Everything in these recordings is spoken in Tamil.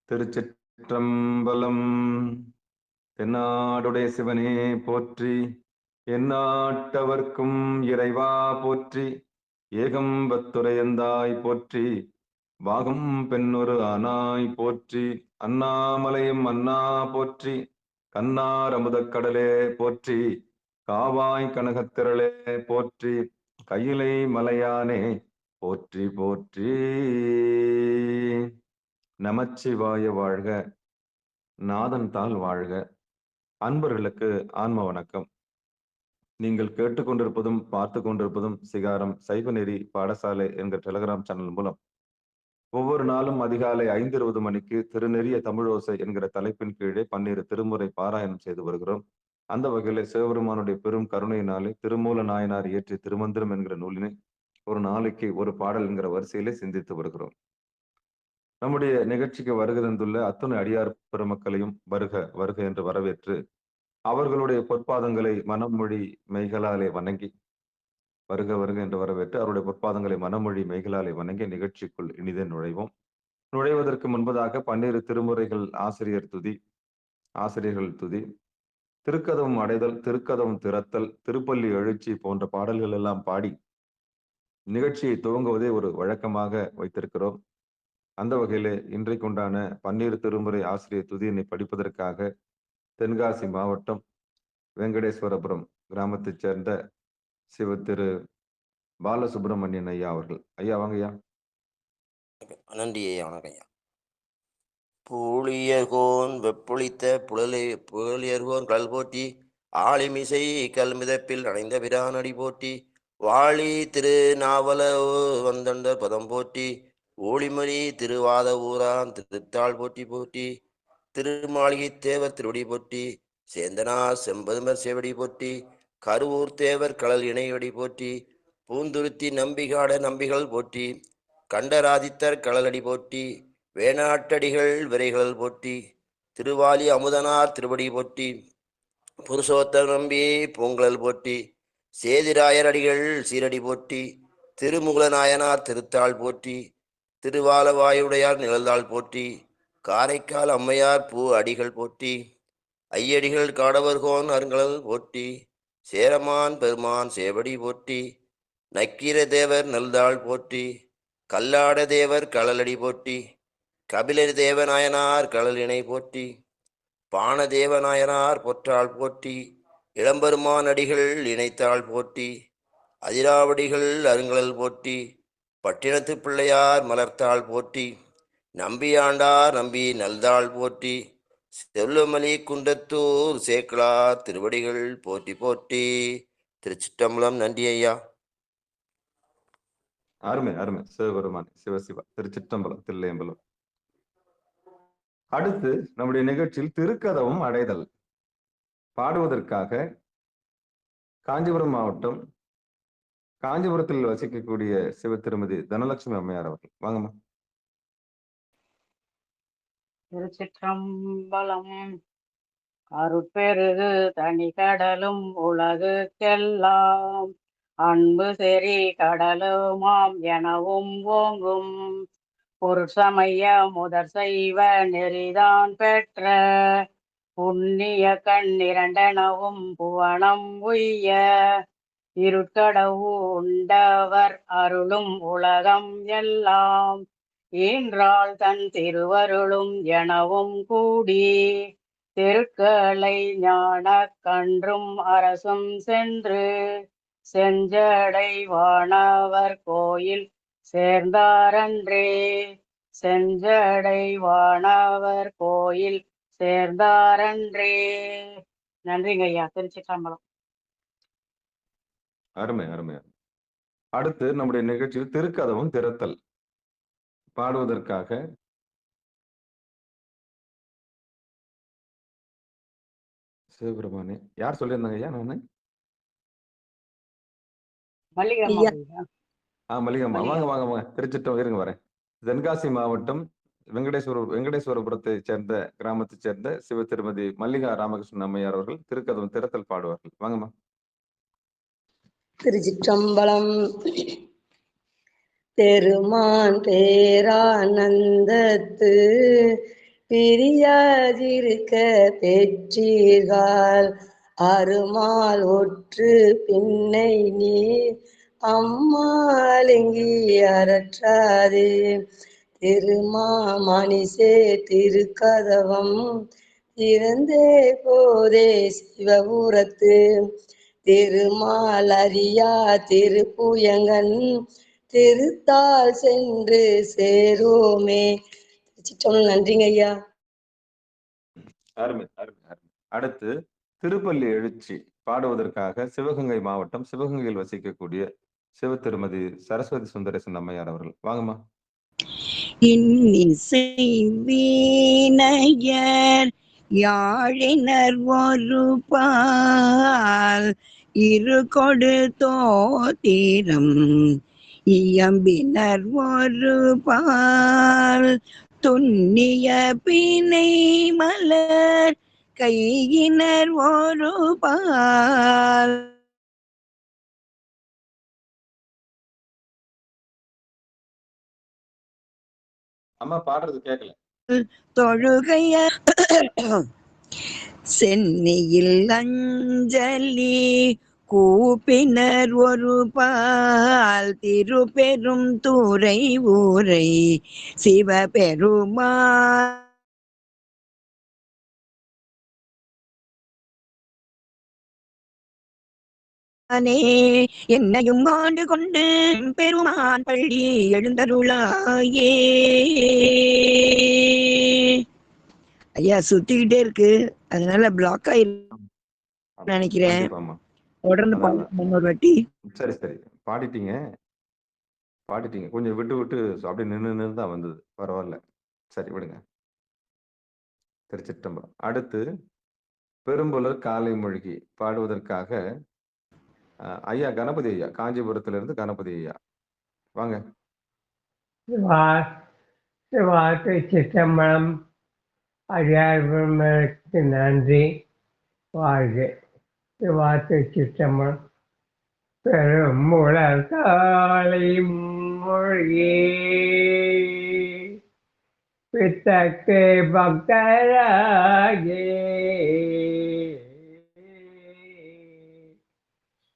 திருச்சிற்றம்பலம். தென்னாடுடைய சிவனே போற்றி, எந்நாட்டவர்க்கும் இறைவா போற்றி, ஏகம்பத்துரையந்தாய் போற்றி, பாகம் பெண்ணொரு ஆனாய் போற்றி, அண்ணாமலையும் அண்ணா போற்றி, கண்ணார் அமுதக் கடலே போற்றி, காவாய் கனகத்திரளே போற்றி, கையிலை மலையானே போற்றி போற்றி. நமச்சிவாய வாழ்க, நாதன் தாள் வாழ்க. அன்பர்களுக்கு ஆன்ம வணக்கம். நீங்கள் கேட்டுக்கொண்டிருப்பதும் பார்த்து கொண்டிருப்பதும் சிகாரம் சைவநெறி பாடசாலை என்கிற டெலிகிராம் சேனல் மூலம் ஒவ்வொரு நாளும் அதிகாலை 5:20 மணிக்கு திருநெறிய தமிழோசை என்கிற தலைப்பின் கீழே 12 திருமுறை பாராயணம் செய்து வருகிறோம். அந்த வகையிலே சிவபெருமானுடைய பெரும் கருணையினாலே திருமூல நாயனார் இயற்றிய திருமந்திரம் என்கிற நூலினை ஒரு நாளைக்கு ஒரு பாடல் என்கிற வரிசையிலே சிந்தித்து வருகிறோம். நம்முடைய நிகழ்ச்சிக்கு வருகை தந்துள்ள அத்துணை அடியார் பெருமக்களையும் வருக வருக என்று வரவேற்று, அவர்களுடைய பொற்பாதங்களை மனமொழி மெய்களாலே வணங்கி, வருக வருக என்று வரவேற்று அவருடைய பொற்பாதங்களை மனமொழி மெய்களாலே வணங்கி நிகழ்ச்சிக்குள் இனிதே நுழைவோம். நுழைவதற்கு முன்பதாக 12 திருமுறைகள் ஆசிரியர்கள் துதி, திருக்கதவும் அடைதல், திருக்கதவும் திறத்தல், திருப்பள்ளி எழுச்சி போன்ற பாடல்கள் எல்லாம் பாடி நிகழ்ச்சியை துவங்குவதே ஒரு வழக்கமாக வைத்திருக்கிறோம். அந்த வகையிலே இன்றைக்குண்டான 12 திருமுறை ஆசிரியர் துதியினை படிப்பதற்காக தென்காசி மாவட்டம் வெங்கடேஸ்வரபுரம் கிராமத்தைச் சேர்ந்த திரு பாலசுப்பிரமணியன் ஐயா அவர்கள். ஐயா வாங்க ஐயா. நன்றி ஐயா, வணக்கம் ஐயா. பூழியர்கோன் வெப்புளித்த புகழியர்கோன் கல் போற்றி, ஆளிமிசை கல்மிதப்பில் அணைந்த பிரானடி போற்றி, வாழி திரு நாவல வந்தண்ட பதம் போற்றி, ஊழிமணி திருவாத ஊரான் திருத்தாள் போற்றி போற்றி, திருமாளிகை தேவர் திருவடி போற்றி, சேந்தனா செம்பதுமர் சேவடி போற்றி, கருவூர் தேவர் கடல் இணையடி போற்றி, பூந்துருத்தி நம்பிகாட நம்பிகள் போற்றி, கண்டராதித்தர் கடலடி போற்றி, வேணாட்டடிகள் விரைகள் போற்றி, திருவாலி அமுதனார் திருவடி போற்றி, புருஷோத்தர் நம்பி பூங்கலல் போற்றி, சேதிராயர் அடிகள் சீரடி போற்றி, திருமுகுலநாயனார் திருத்தாள் போற்றி, திருவாலவாயுடையார் நிழல்தாள் போற்றி, காரைக்கால் அம்மையார் பூ அடிகள் போற்றி, ஐயடிகள் காடவர்கோன் அருங்கலல் போற்றி, சேரமான் பெருமான் சேவடி போற்றி, நக்கீர தேவர் நல்தாள் போற்றி, கல்லாட தேவர் கடலடி போற்றி, கபிலர் தேவநாயனார் கடல் இணை போற்றி, பான தேவநாயனார் பொற்றாள் போற்றி, இளம்பெருமான் அடிகள் இணைத்தாள் போற்றி, அதிராவடிகள் அருங்கலல் போற்றி, பட்டினத்து பிள்ளையார் மலர்த்தாள் போற்றி, நம்பியாண்டார் நம்பி நல்தாள் போற்றி, செல்வமலி குன்றத்தூர் சேக்கலார் திருவடிகள் போற்றி போற்றி. திருச்சிற்றம்பலம். நன்றி ஐயா. அருமை அருமை. சிவபெருமான் சிவசிவா. திருச்சிற்றம்பலம் தில்லையம்பலம். அடுத்து நம்முடைய நிகழ்ச்சியில் திருக்கதவும் அடைதல் பாடுவதற்காக காஞ்சிபுரம் மாவட்டம் காஞ்சிபுரத்தில் வசிக்கக்கூடிய சிவ திருமதி தனலட்சுமி அம்மையார் அவர்கள். வாங்கம்மா. திருச்சிற்றம்பலம். அருட்பெருகு தனி கடலும் உலகுக்கெல்லாம் அன்பு செறி கடலுமாம் எனவும் ஓங்கும் பொருட்சமய முதற் செய்வ நெறிதான் பெற்ற புண்ணிய கண்ணிரண்டனவும் புவனம் உய்ய இருட்கடவு உண்டவர் அருளும் உலகம் எல்லாம் ஈன்றாள் தன் திருவருளும் எனவும் கூடி திருக்களை ஞான கன்றும் அரசும் சென்று செஞ்சடை வானவர் கோயில் சேர்ந்தாரன்றே செஞ்சடை வானவர் கோயில் சேர்ந்தாரன்றே. நன்றிங்க ஐயா. திருச்சிற்றம்பலம். அருமை அருமை. அடுத்து நம்முடைய நிகழ்ச்சியில் திருக்கதவும் திறத்தல் பாடுவதற்காக சிவபெருமானே யார் சொல்லியிருந்தாங்க ஐயா? நானு மல்லிகம்மா. வாங்க வாங்க வாங்க. திருச்சிட்டம் இருங்க வரேன். தென்காசி மாவட்டம் வெங்கடேஸ்வரபுரத்தை சேர்ந்த கிராமத்தை சேர்ந்த சிவ திருமதி மல்லிகா ராமகிருஷ்ணன் அம்மையார் அவர்கள் திருக்கதவும் திறத்தல் பாடுவார்கள். வாங்கம்மா. திருச்சிற்றம்பலம். பெருமான் பேரானந்தத்து பிரியாதிருக்க பெற்றீர்கள் அருமால் ஒற்று பின்னை நீர் அம்மாலிங்கி அரற்றாதே திருமாமணிசே திருக்கதவம் திறந்தே போதே சிவபுரத்து திருமால் அறியா திருப்புயங்கன் திருத்தால் சென்று சேருமே. நன்றிங்க ஐயா. அருமை அருமை அருமை. அடுத்து திருப்பள்ளி எழுச்சி பாடுவதற்காக சிவகங்கை மாவட்டம் சிவகங்கையில் வசிக்கக்கூடிய சிவ திருமதி சரஸ்வதி சுந்தரேசன் அம்மையார் அவர்கள். வாங்கம்மா. இன்னிசை வீணையர் யாழினர் ஒரு பால் இரு கொடு தோத்திரம் இயம்பினர் ஒரு பால் துண்ணிய பிணை மலர் கையினர் ஒரு பால் அம்மா பாடுறது கேட்கல. தொழுகைய சென்னியில் அஞ்சலி கூப்பினர் ஒரு பால் திருப்பெரும் தூரை ஊரை சிவபெருமான் என்னையும் ஆண்டு கொண்டு பெருமான் பள்ளி எழுந்தருளாயே. ஐயா சுத்திக்கிட்டே இருக்கு, அதனால பிளாக் ஆயிருக்கு நினைக்கிறேன். தொடர்ந்து பாடுங்க ஒரு வாட்டி. சரி சரி, பாடிட்டீங்க கொஞ்சம் விட்டு விட்டு அப்படியே நின்று தான் வந்தது. பரவாயில்ல, சரி விடுங்க. திருச்சிற்றம்பலம். அடுத்து பெரும்புலர் காலை மூழ்கி பாடுவதற்காக ஐயா கணபதி ஐயா, காஞ்சிபுரத்திலிருந்து கணபதி ஐயா வாங்க. திருச்சிற்றம்பலம். அடியார்களுக்கு நன்றி. வாழ்க. திருச்சிற்றம்பலம். பெரும்புலர் காலை மூழ்கி பித்தக்கு பக்தராகே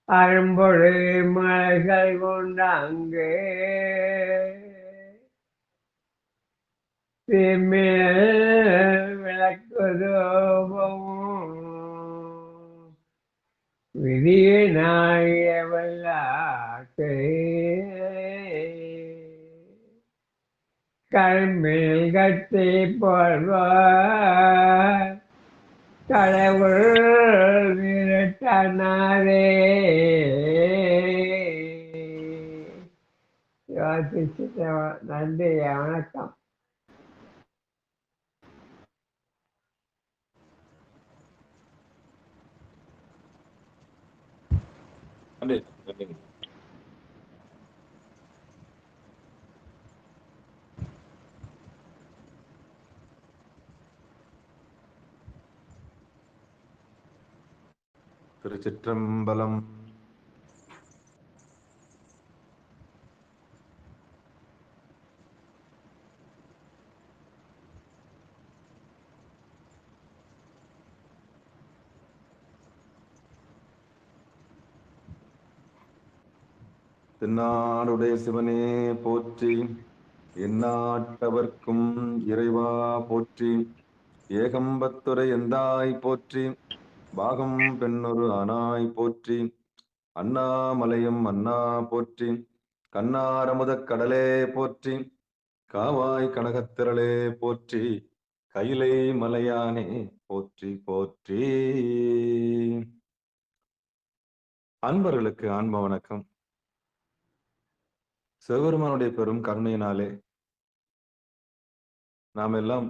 அரும்பொழு மலர்கள் கொண்டாங்கு விளக்குதோபம் விதியினாய வல்லாக்கு கரும்பில் கட்டி போல்வார் கடவுள் விரட்டனாரே. நன்றி, வணக்கம். திருச்சிற்றம்பலம். தென்னாடுடைய சிவனே போற்றி, எந்நாட்டவர்க்கும் இறைவா போற்றி, ஏகம்பத்துரை எந்தாய் போற்றி, பாகம் பெண்ணொரு ஆனாய் போற்றி, அண்ணாமலையும் அண்ணா போற்றி, கண்ணாரமுதக் கடலே போற்றி, காவாய் கனகத்திரளே போற்றி, கைலை மலையானே போற்றி போற்றி. அன்பர்களுக்கு ஆன்ம வணக்கம். சிவபெருமானுடைய பெரும் கருணையினாலே நாம் எல்லாம்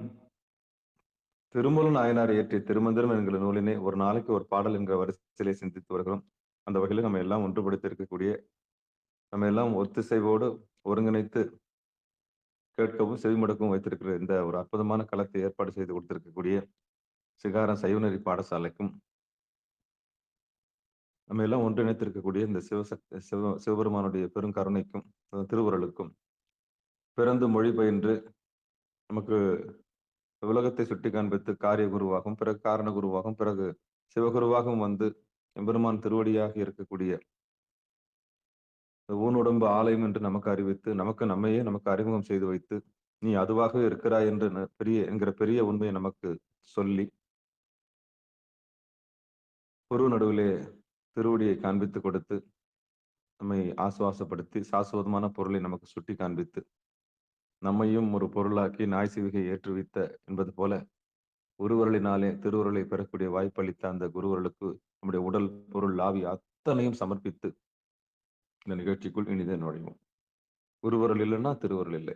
திருமூல நாயனார் இயற்றிய திருமந்திரம் என்கிற நூலினை ஒரு நாளைக்கு ஒரு பாடல் என்கிற வரிசையிலே சிந்தித்து வருகிறோம். அந்த வகையில் நம்ம எல்லாம் ஒன்றுபடுத்தி இருக்கக்கூடிய, நம்ம எல்லாம் ஒத்திசைவோடு ஒருங்கிணைத்து கேட்கவும் செவிமடுக்கவும் வைத்திருக்கிற இந்த ஒரு அற்புதமான களத்தை ஏற்பாடு செய்து கொடுத்திருக்கக்கூடிய சிகாரம் சைவநெறி பாடசாலைக்கும், நம்ம எல்லாம் ஒன்றிணைத்திருக்கக்கூடிய இந்த சிவபெருமானுடைய பெரும் கருணைக்கும் திருவுருளுக்கும் பிறந்து மொழி பயின்று நமக்கு உலகத்தை சுட்டி காண்பித்து காரிய குருவாகவும், பிறகு காரண குருவாகவும், பிறகு சிவகுருவாகவும் வந்து எம்பெருமான் திருவடியாக இருக்கக்கூடிய ஊனுடம்பு ஆலயம் என்று நமக்கு அறிவித்து, நம்மையே நமக்கு அறிமுகம் செய்து வைத்து, நீ அதுவாகவே இருக்கிறாய் என்று பெரிய உண்மையை நமக்கு சொல்லி, குரு நடுவிலே திருவடியை காண்பித்து கொடுத்து, நம்மை ஆசுவாசப்படுத்தி, சாஸ்வதமான பொருளை நமக்கு சுட்டி காண்பித்து, நம்மையும் ஒரு பொருளாக்கி நாய் சிவிகை ஏற்றுவித்த என்பது போல, குருவருளினாலே திருவருளை பெறக்கூடிய வாய்ப்பளித்த அந்த குருவருளுக்கு நம்முடைய உடல், பொருள், ஆவி அத்தனையும் சமர்ப்பித்து இந்த நிகழ்ச்சிக்குள் இனிதே நுழைவோம். குருவருள் இல்லைன்னா திருவருள் இல்லை.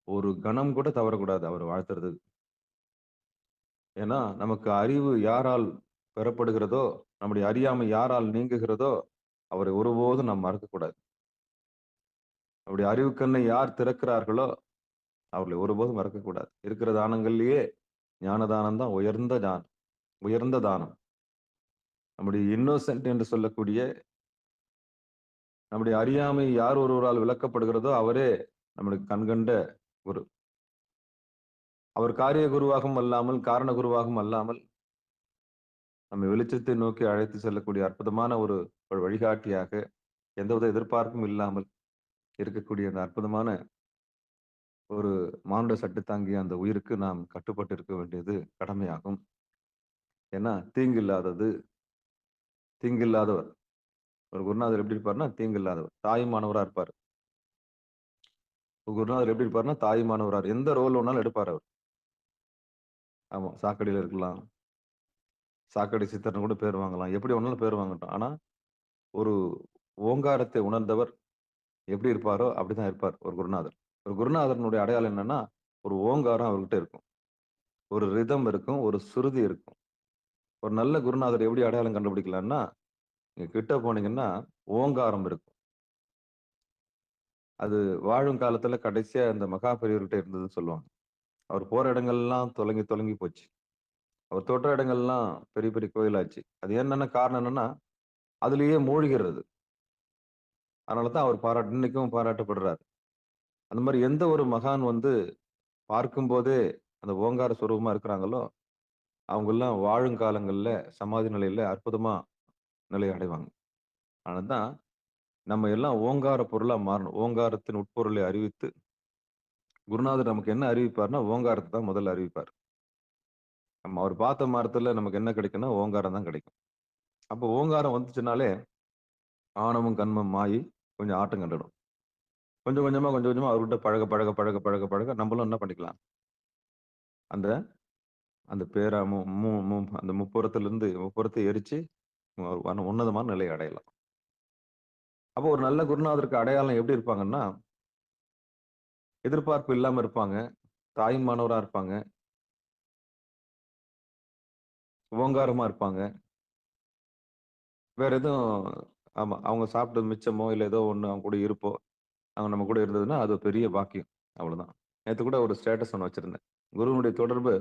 ஒரு கணம் கூட தவறக்கூடாது அவர் வாழ்த்துறது. ஏன்னா நமக்கு அறிவு யாரால் பெறப்படுகிறதோ, நம்முடைய அறியாமை யாரால் நீங்குகிறதோ, அவரை ஒருபோதும் நாம் மறக்கக்கூடாது. அவருடைய அறிவுக்கண்ணை யார் திறக்கிறார்களோ அவர்களை ஒருபோதும் மறக்கக்கூடாது. இருக்கிற தானங்கள்லயே ஞானதானம் தான் உயர்ந்த தானம். நம்முடைய இன்னோசென்ட் என்று சொல்லக்கூடிய நம்முடைய அறியாமை யார் ஒருவரால் விளக்கப்படுகிறதோ அவரே நம்முடைய கண்கண்ட குரு. அவர் காரிய குருவாகவும் அல்லாமல், காரண குருவாகவும் அல்லாமல், நம்ம வெளிச்சத்தை நோக்கி அழைத்து செல்லக்கூடிய அற்புதமான ஒரு வழிகாட்டியாக, எந்தவித எதிர்பார்ப்பும் இல்லாமல் இருக்கக்கூடிய அந்த அற்புதமான ஒரு மானுட சட்டு தாங்கிய அந்த உயிருக்கு நாம் கட்டுப்பட்டு இருக்க வேண்டியது கடமையாகும். ஏன்னா தீங்கில்லாதவர். ஒரு குருநாதர் எப்படி இருப்பாருன்னா தீங்கில்லாதவர், தாயுமானவரா இருப்பார். குருநாதர் எப்படி இருப்பாருன்னா தாயுமானவரா, எந்த ரோல் வேணாலும் எடுப்பார் அவர். ஆமா, சாக்கடையில இருக்கலாம், சாக்கடை சித்தர்னு கூட பேர் வாங்கலாம், எப்படி வேணாலும் பேர் வாங்கட்டும். ஆனா ஒரு ஓங்காரத்தை உணர்ந்தவர் எப்படி இருப்பாரோ அப்படிதான் இருப்பார் ஒரு குருநாதர். ஒரு குருநாதரனுடைய அடையாளம் என்னன்னா, ஒரு ஓங்காரம் அவர்கிட்ட இருக்கும், ஒரு ரிதம் இருக்கும், ஒரு சுருதி இருக்கும். ஒரு நல்ல குருநாதர் எப்படி அடையாளம் கண்டுபிடிக்கலாம்னா, நீங்க கிட்ட போனீங்கன்னா ஓங்காரம் இருக்கும். அது வாழும் காலத்துல கடைசியா இந்த மகா பெரியவர்கிட்ட இருந்ததுன்னு சொல்லுவாங்க. அவர் போற இடங்கள்லாம் தொலங்கி போச்சு. அவர் தொட்ட இடங்கள்லாம் பெரிய பெரிய கோயிலாச்சு. அது என்னன்னா காரணம் என்னன்னா, அதுலயே மூழ்கிறது. அதனாலதான் அவர் இன்னைக்கும் பாராட்டப்படுறார். அந்த மாதிரி எந்த ஒரு மகான் வந்து பார்க்கும்போதே அந்த ஓங்கார சுரூபமா இருக்கிறாங்களோ, அவங்க எல்லாம் வாழும் காலங்கள்ல சமாதி நிலையில அற்புதமா நிலை அடைவாங்க. அதனாலதான் நம்ம எல்லாம் ஓங்கார பொருளா மாறணும். ஓங்காரத்தின் உட்பொருளை அறிவித்து, குருநாதர் நமக்கு என்ன அறிவிப்பார்னா ஓங்காரத்தை தான் முதல்ல அறிவிப்பார். நம்ம அவர் பார்த்த மரத்துல நமக்கு என்ன கிடைக்கும்னா ஓங்காரம் தான் கிடைக்கும். அப்போ ஓங்காரம் வந்துச்சுனாலே ஆணவம் கண்மம் மாயி கொஞ்சம் ஆட்டம் கண்டுடும். கொஞ்சம் கொஞ்சமா அவர்கிட்ட பழக நம்மளும் என்ன பண்ணிக்கலாம், அந்த அந்த அந்த முப்புறத்தை எரிச்சு உன்னதமான நிலையை அடையலாம். அப்போ ஒரு நல்ல குருநாதருக்கு அடையாளம் எப்படி இருப்பாங்கன்னா, எதிர்பார்ப்பு இல்லாம இருப்பாங்க, தாயுமானவரா இருப்பாங்க, ஓங்காரமா இருப்பாங்க. வேற எதுவும் ஆமா, அவங்க சாப்பிட்டது மிச்சமோ இல்ல ஏதோ ஒண்ணு அவங்க கூட இருப்போ, அவங்க நம்ம கூட இருந்ததுன்னா அது பெரிய பாக்கியம். அவ்வளவுதான். நேத்து கூட ஒரு ஸ்டேட்டஸ் ஒண்ணு வச்சிருந்தேன். குருவினுடைய தொடர்பு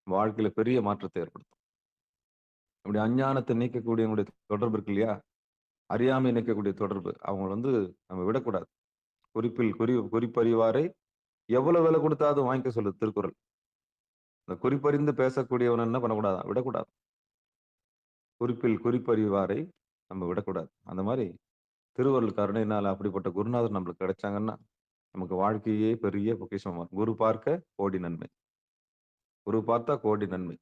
வாழ்க்கையில பெரிய மாற்றத்தை ஏற்படுத்தும். அப்படி அஞ்ஞானத்தை நீக்கக்கூடியவங்களுடைய தொடர்பு இருக்கு இல்லையா, அறியாமை நீக்கக்கூடிய தொடர்பு, அவங்க வந்து நம்ம விடக்கூடாது. குறிப்பறிவாரை எவ்வளவு விலை கொடுத்தாலும் வாங்கிக்க சொல்லுது திருக்குறள். இந்த குறிப்பறிந்து பேசக்கூடியவன் என்ன பண்ணக்கூடாது, விடக்கூடாது. குறிப்பறிவாரை நம்ம விடக்கூடாது. அந்த மாதிரி திருவருள் கருணையினால அப்படிப்பட்ட குருநாதர் நம்மளுக்கு கிடைச்சாங்கன்னா நமக்கு வாழ்க்கையே பெரிய பொக்கிஷமா. குரு பார்க்க கோடி நன்மை, குரு பார்த்தா கோடி நன்மை.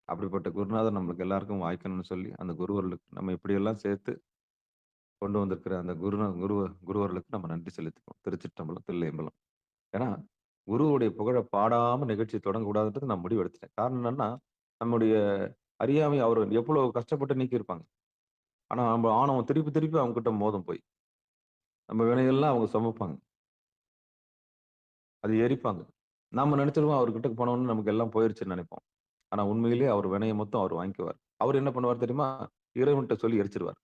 அப்படிப்பட்ட குருநாதர் நம்மளுக்கு எல்லாருக்கும் வாய்க்கணும்னு சொல்லி அந்த குருவர்களுக்கு நம்ம இப்படியெல்லாம் சேர்த்து கொண்டு வந்திருக்கிற அந்த குருவர்களுக்கு நம்ம நன்றி செலுத்திப்போம். திருச்சிற்றம்பலம், தில்லையம்பலம். ஏன்னா குருவுடைய புகழை பாடாம நிகழ்ச்சி தொடங்கக்கூடாதுன்றது நான் முடிவு எடுத்துட்டேன். காரணம் என்னன்னா, நம்முடைய அறியாமை அவர் எவ்வளவு கஷ்டப்பட்டு நீக்கியிருப்பாங்க. ஆனா நம்ம ஆணவம் திருப்பி அவங்க கிட்ட மோதம் போய் நம்ம வினைகள்லாம் அவங்க சுமப்பாங்க, அது எரிப்பாங்க. நாம நினைச்சிருவோம் அவர்கிட்ட போனோம்னு நமக்கு எல்லாம் போயிருச்சுன்னு நினைப்போம். ஆனா உண்மையிலேயே அவர் வினையை மொத்தம் அவர் வாங்கிக்குவார். அவர் என்ன பண்ணுவார் தெரியுமா, இறைவன்கிட்ட சொல்லி எரிச்சிருவார்.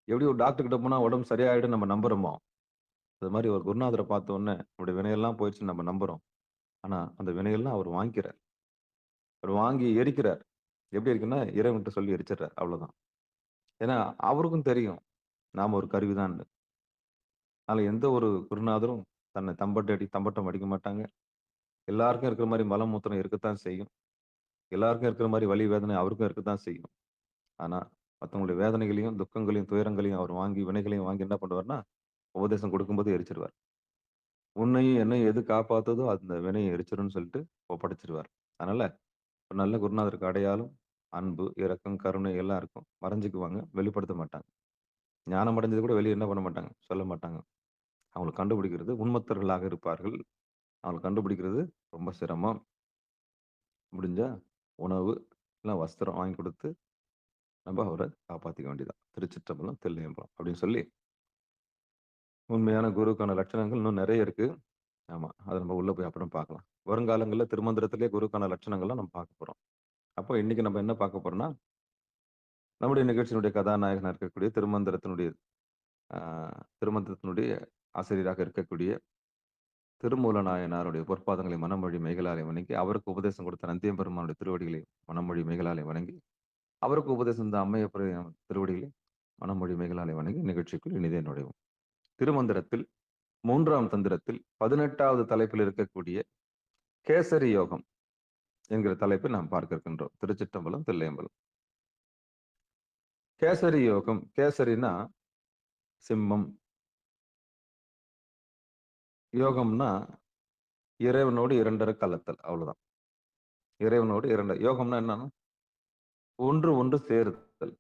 எப்படி ஒரு டாக்டர் கிட்ட போனா உடம்பு சரியாயிடும் நம்ம நம்புறோமோ, அது மாதிரி ஒரு குருநாதரை பார்த்த உடனே நம்முடைய வினையெல்லாம் போயிடுச்சுன்னு நம்ம நம்புறோம். ஆனா அந்த வினையெல்லாம் அவர் வாங்கிக்கிறார், அவர் வாங்கி எரிக்கிறார். எப்படி இருக்குன்னா இறைவன்கிட்ட சொல்லி எரிச்சிடுறார், அவ்வளவுதான். ஏன்னா அவருக்கும் தெரியும் நாம ஒரு கருவிதான். அதனால எந்த ஒரு குருநாதரும் தன்னை தம்பட்டம் அடிக்க மாட்டாங்க. எல்லாருக்கும் இருக்கிற மாதிரி மலமூத்திரம் இருக்கத்தான் செய்யும். எல்லாருக்கும் இருக்கிற மாதிரி வலி வேதனை அவருக்கும் இருக்கத்தான் செய்யும். ஆனா மற்றவங்களுடைய வேதனைகளையும் துக்கங்களையும் துயரங்களையும் அவர் வாங்கி வினைகளையும் வாங்கி என்ன பண்ணுவார்னா உபதேசம் கொடுக்கும்போது எரிச்சிருவார். உன்னையும் என்னையும் எது காப்பாத்துதோ அந்த வினையை எரிச்சிரும்னு சொல்லிட்டு ஒப்படைச்சிருவார். அதனால ஒரு நல்ல குருநாதருக்கு அடையாளம் அன்பு, இரக்கம், கருணை எல்லாம் இருக்கும். மறைஞ்சுக்குவாங்க, வெளிப்படுத்த மாட்டாங்க. ஞானம் அடைஞ்சது கூட வெளியே என்ன பண்ண மாட்டாங்க, சொல்ல மாட்டாங்க. அவங்களை கண்டுபிடிக்கிறது உண்மத்தர்களாக இருப்பார்கள். அவங்களை கண்டுபிடிக்கிறது ரொம்ப சிரமம். முடிஞ்சா உணவு இல்லை வஸ்திரம் வாங்கி கொடுத்து நம்ம அவரை காப்பாற்றிக்க வேண்டியதான். திருச்சிற்றம்பலம், தில்லையம்பலம் அப்படின்னு சொல்லி உண்மையான குருவுக்கான லட்சணங்கள் இன்னும் நிறைய இருக்கு. ஆமா, அதை நம்ம உள்ள போய் அப்புறம் பார்க்கலாம். வருங்காலங்களில் திருமந்திரத்திலே குருக்கான லட்சணங்கள்லாம் நம்ம பார்க்க போறோம். அப்போ இன்னைக்கு நம்ம என்ன பார்க்க போறோம்னா, நம்முடைய நிகழ்ச்சியினுடைய கதாநாயகனாக இருக்கக்கூடிய திருமந்திரத்தினுடைய ஆசிரியராக இருக்கக்கூடிய திருமூல நாயனாருடைய பொற்பாதங்களை மனமொழி மெய்களாலை வணங்கி, அவருக்கு உபதேசம் கொடுத்த நந்தியம்பெருமானுடைய திருவடிகளை மனமொழி மெய்களாலை வணங்கி, அவருக்கு உபதேசம் இந்த அம்மையப்பர் திருவடிகளை மனமொழி மெய்களாலை வணங்கி நிகழ்ச்சிக்குள் இனிதே நுழைவோம். திருமந்திரத்தில் 3ஆம் தந்திரத்தில் 18வது தலைப்பில் இருக்கக்கூடிய கேசரி யோகம் என்கிற தலைப்பை நாம் பார்க்க இருக்கின்றோம். திருச்சிற்றம்பலம், தில்லையம்பலம். கேசரி யோகம். கேசரினா சிம்மம், யோகம்னா இறைவனோடு இரண்டரை கலத்தல், அவ்வளவுதான். இறைவனோடு இரண்டு. யோகம்னா என்னன்னா ஒன்று சேருதல்,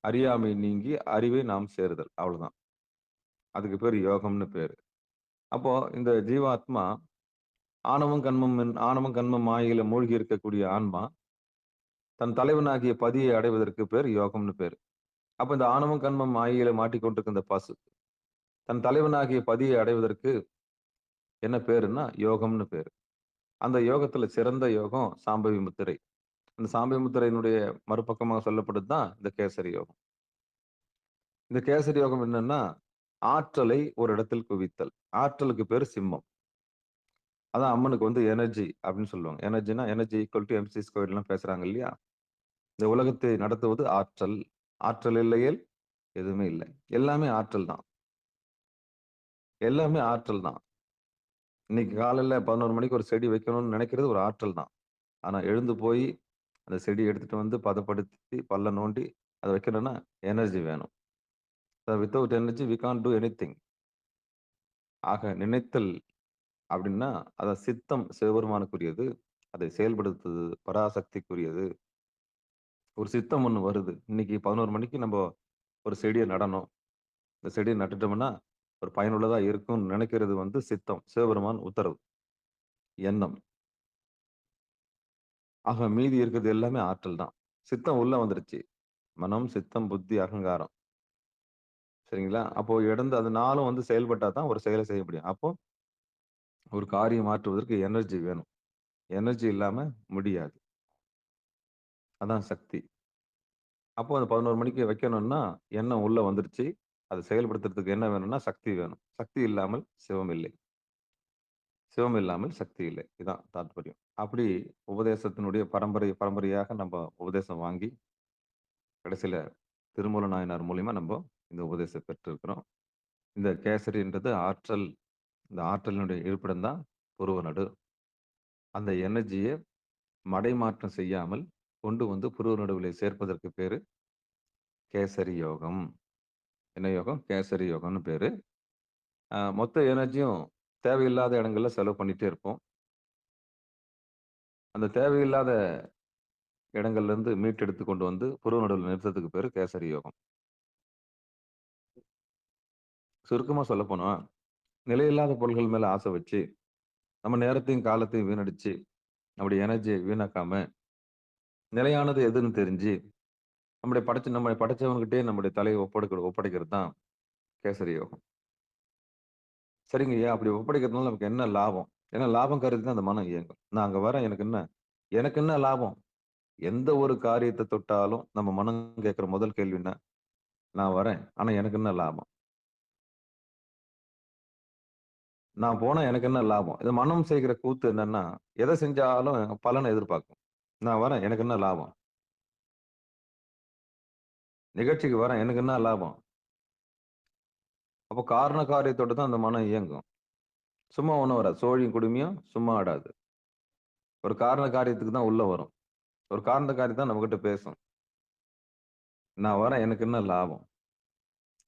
அறியாமை நீங்கி அறிவை நாம் சேருதல், அவ்வளவுதான். அதுக்கு பேர் யோகம்னு பேரு. அப்போ இந்த ஜீவாத்மா ஆணவம் கண்மம் மாயையில மூழ்கி இருக்கக்கூடிய ஆன்மா தன் தலைவனாகிய பதியை அடைவதற்கு பேர் யோகம்னு பேரு. அப்ப இந்த ஆணவம் கண்மம் மாயையில மாட்டிக்கொண்டிருக்க இந்த பசு தன் தலைவனாகிய பதியை அடைவதற்கு என்ன பேருன்னா யோகம்னு பேரு. அந்த யோகத்துல சிறந்த யோகம் சாம்பவி முத்திரை. அந்த சாம்பவி முத்திரையினுடைய மறுபக்கமாக சொல்லப்படுது தான் இந்த கேசரி யோகம். இந்த கேசரி யோகம் என்னன்னா ஆற்றலை ஒரு இடத்தில் குவித்தல். ஆற்றலுக்கு பேர் சிம்மம். அதான் அம்மனுக்கு வந்து எனர்ஜி அப்படின்னு சொல்லுவாங்க. எனர்ஜினா energy equal to m c square எல்லாம் பேசுறாங்க இல்லையா? இந்த உலகத்தை நடத்துவது ஆற்றல். ஆற்றல் இல்லையேல் எதுவுமே இல்லை. எல்லாமே ஆற்றல் தான். எல்லாமே ஆற்றல் தான். இன்னைக்கு காலையில 11 மணிக்கு ஒரு செடி வைக்கணும்னு நினைக்கிறது ஒரு ஆற்றல் தான். ஆனா எழுந்து போய் அந்த செடி எடுத்துட்டு வந்து பதப்படுத்தி பல்ல நோண்டி அதை வைக்கணும்னா எனர்ஜி வேணும். Without energy we can't do anything. ஆக நினைத்தல் அப்படின்னா அத சித்தம் சிவபெருமானுக்குரியது. அதை செயல்படுத்துவது பராசக்திக்குரியது. ஒரு சித்தம் ஒண்ணு வருது. இன்னைக்கு 11 மணிக்கு நம்ம ஒரு செடியை நடணும். இந்த செடியை நட்டுட்டோம்னா ஒரு பயனுள்ளதா இருக்கும்னு நினைக்கிறது வந்து சித்தம், சிவபெருமான் உத்தரவு, எண்ணம். ஆக மீதி இருக்கிறது எல்லாமே ஆற்றல் தான். சித்தம் உள்ள வந்துருச்சு. மனம், சித்தம், புத்தி, அகங்காரம். சரிங்களா? அப்போ இடந்து அது நாளும் வந்து செயல்பட்டா தான் ஒரு செயலை செய்ய முடியும். அப்போ ஒரு காரியம் மாற்றுவதற்கு எனர்ஜி வேணும். எனர்ஜி இல்லாம முடியாது. அதான் சக்தி. அப்போ அந்த 11 மணிக்கு வைக்கணும்னா எண்ணம் உள்ள வந்துருச்சு. அதை செயல்படுத்துறதுக்கு என்ன வேணும்னா சக்தி வேணும். சக்தி இல்லாமல் சிவம் இல்லை. சிவம் இல்லாமல் சக்தி இல்லை. இதான் தாத்பரியம். அப்படி உபதேசத்தினுடைய பரம்பரையாக நம்ம உபதேசம் வாங்கி கடைசியில திருமூல நாயனார் மூலியமா நம்ம இந்த உபதேசம் பெற்றிருக்கிறோம். இந்த கேசரின்றது ஆற்றல். இந்த ஆற்றலினுடைய இருப்பிடம் தான் புருவ நடு. அந்த எனர்ஜியை மடைமாற்றம் செய்யாமல் கொண்டு வந்து புருவ நடுவிலே சேர்ப்பதற்கு பேரு கேசரி யோகம். என்ன யோகம்? கேசரி யோகம்னு பேரு. மொத்த எனர்ஜியும் தேவையில்லாத இடங்கள்ல செலவு பண்ணிட்டே இருப்போம். அந்த தேவையில்லாத இடங்கள்ல இருந்து மீட்டெடுத்து கொண்டு வந்து புருவ நடுவில் நிறுத்தத்துக்கு பேரு கேசரி யோகம். சுருக்கமா சொல்ல போனா நிலையில்லாத பொருள்கள் மேல ஆசை வச்சு நம்ம நேரத்தையும் காலத்தையும் வீணடிச்சு நம்முடைய எனர்ஜியை வீணாக்காம நிலையானது எதுன்னு தெரிஞ்சு நம்மளை படைச்சவன்கிட்டே நம்முடைய தலையை ஒப்படைக்கிறது தான் கேசரி யோகம். சரிங்க ஐயா, அப்படி ஒப்படைக்கிறதுனால நமக்கு என்ன லாபம்? ஏன்னா லாபம் கருதி தான் அந்த மனம் இயங்கும். நான் அங்க வரேன், எனக்கு என்ன லாபம்? எந்த ஒரு காரியத்தை தொட்டாலும் நம்ம மனம் கேட்கிற முதல் கேள்வி என்ன? நான் வரேன், ஆனா எனக்கு என்ன லாபம்? நான் போனா எனக்கு என்ன லாபம்? இது மனம் செய்கிற கூத்து என்னன்னா, எதை செஞ்சாலும் பலனை எதிர்பார்க்கும். நான் வரேன், எனக்கு என்ன லாபம்? நிகழ்ச்சிக்கு வரேன், எனக்கு என்ன லாபம்? அப்போ காரண காரியத்தோட தான் அந்த மனம் இயங்கும். சும்மா ஒண்ணும் வராது. சோழியும் குடுமியும் சும்மா ஆடாது. ஒரு காரண காரியத்துக்கு தான் உள்ள வரும். ஒரு காரண காரியம் தான் நம்மகிட்ட பேசும். நான் வரேன், எனக்கு என்ன லாபம்?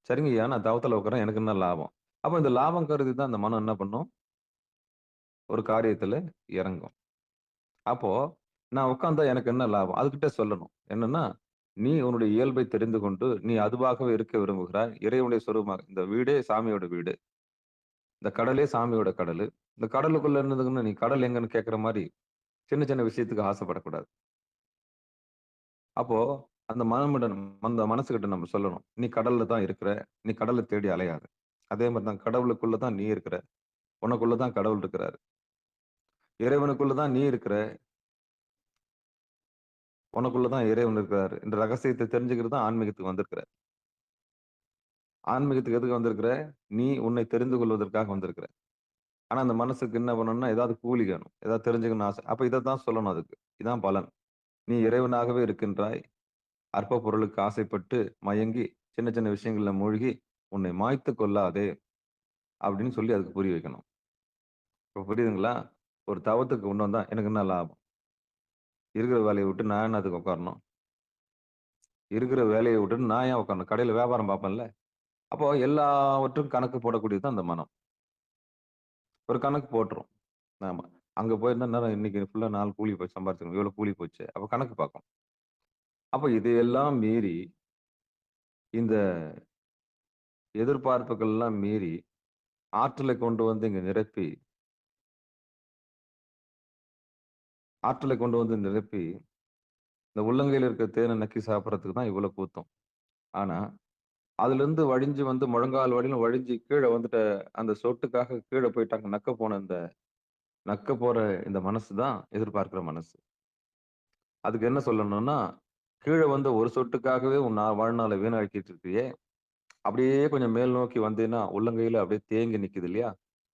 சரிங்கய்யா, நான் தவத்துல உட்காரேன், எனக்கு என்ன லாபம்? அப்ப இந்த லாபம் கருதி தான் அந்த மனம் என்ன பண்ணும்? ஒரு காரியத்துல இறங்கும். அப்போ நான் உட்கார்ந்தா எனக்கு என்ன லாபம்? அதுகிட்ட சொல்லணும். என்னன்னா, நீ உன்னுடைய இயல்பை தெரிந்து கொண்டு, நீ அதுவாகவே இருக்க விரும்புகிறாய். இறைவனுடைய சொரூபமாக இந்த வீடே சாமியோட வீடு. இந்த கடலே சாமியோட கடலு. இந்த கடலுக்குள்ள இருந்ததுக்குன்னு நீ கடல் எங்கன்னு கேட்கிற மாரி, சின்ன சின்ன விஷயத்துக்கு ஆசைப்படக்கூடாது. அப்போ அந்த மனசுகிட்ட நம்ம சொல்லணும். நீ கடல்ல தான் இருக்கிற. நீ கடல தேடி அலையாத. அதே மாரி தான் கடவுளுக்குள்ள தான் நீ இருக்கிற. உனக்குள்ள தான் கடவுள் இருக்கிறாரு. இறைவனுக்குள்ள தான் நீ இருக்கிற. உனக்குள்ள தான் இறைவன் இருக்கிறாரு. இந்த ரகசியத்தை தெரிஞ்சுக்கிறது தான் ஆன்மீகத்துக்கு வந்திருக்கிற. ஆன்மீகத்துக்கு எதுக்கு வந்திருக்கிற? நீ உன்னை தெரிந்து கொள்வதற்காக வந்திருக்கிற. ஆனா அந்த மனசுக்கு என்ன பண்ணணும்னா, ஏதாவது கூலி வேணும். ஏதாவது தெரிஞ்சுக்கணும்னு ஆசை. அப்ப இதத்தான் சொல்லணும் அதுக்கு. இதான் பலன். நீ இறைவனாகவே இருக்கின்றாய். அற்ப பொருளுக்கு ஆசைப்பட்டு மயங்கி, சின்ன சின்ன விஷயங்கள்ல மூழ்கி, உன்னை மாய்த்துக் கொள்ளாதே அப்படின்னு சொல்லி அதுக்கு புரிய வைக்கணும். இப்ப புரியுதுங்களா? ஒரு தவத்துக்கு கொண்டு வந்தா எனக்கு என்ன லாபம்? இருக்கிற வேலைய விட்டு நான் என்ன அதுக்கு உட்காரணும்? இருக்கிற வேலைய விட்டுட்டு நான் ஏன் உட்காரணும்? கடையில வியாபாரம் பார்ப்பேன்ல. அப்போ எல்லாவற்றுக்கும் கணக்கு போடக்கூடியது தான் அந்த மனம். ஒரு கணக்கு போட்டுரும். ஆமா. அங்க போயிருந்தா நேரம் இன்னைக்கு ஃபுல்லா நாள் கூலி போய் சம்பாரிச்சிருக்கணும். இவ்வளவு கூலி போச்சு. அப்ப கணக்கு பார்க்கும். அப்ப இதையெல்லாம் மீறி, இந்த எதிர்பார்ப்புகள் எல்லாம் மீறி, ஆற்றலை கொண்டு வந்து இங்க நிரப்பி ஆற்றலை கொண்டு வந்து நிரப்பி, இந்த உள்ளங்கையில இருக்க தேனை நக்கி சாப்பிடுறதுக்கு தான் இவ்வளவு கூத்தம். ஆனா, அதிலிருந்து வழிஞ்சு வந்து முழங்கால் வரையிலும் வழிஞ்சு கீழ வந்துட்ட அந்த சொட்டுக்காக கீழ போயிட்டாங்க. நக்க போற இந்த மனசு தான் எதிர்பார்க்கிற மனசு. அதுக்கு என்ன சொல்லணும்னா, கீழ வந்த ஒரு சொட்டுக்காகவே உன் வாழ்நாள வீணாக்கிட்டு இருக்கியே! அப்படியே கொஞ்சம் மேல் நோக்கி வந்தீன்னா, உள்ளங்கையில அப்படியே தேங்கி நிக்குது இல்லையா?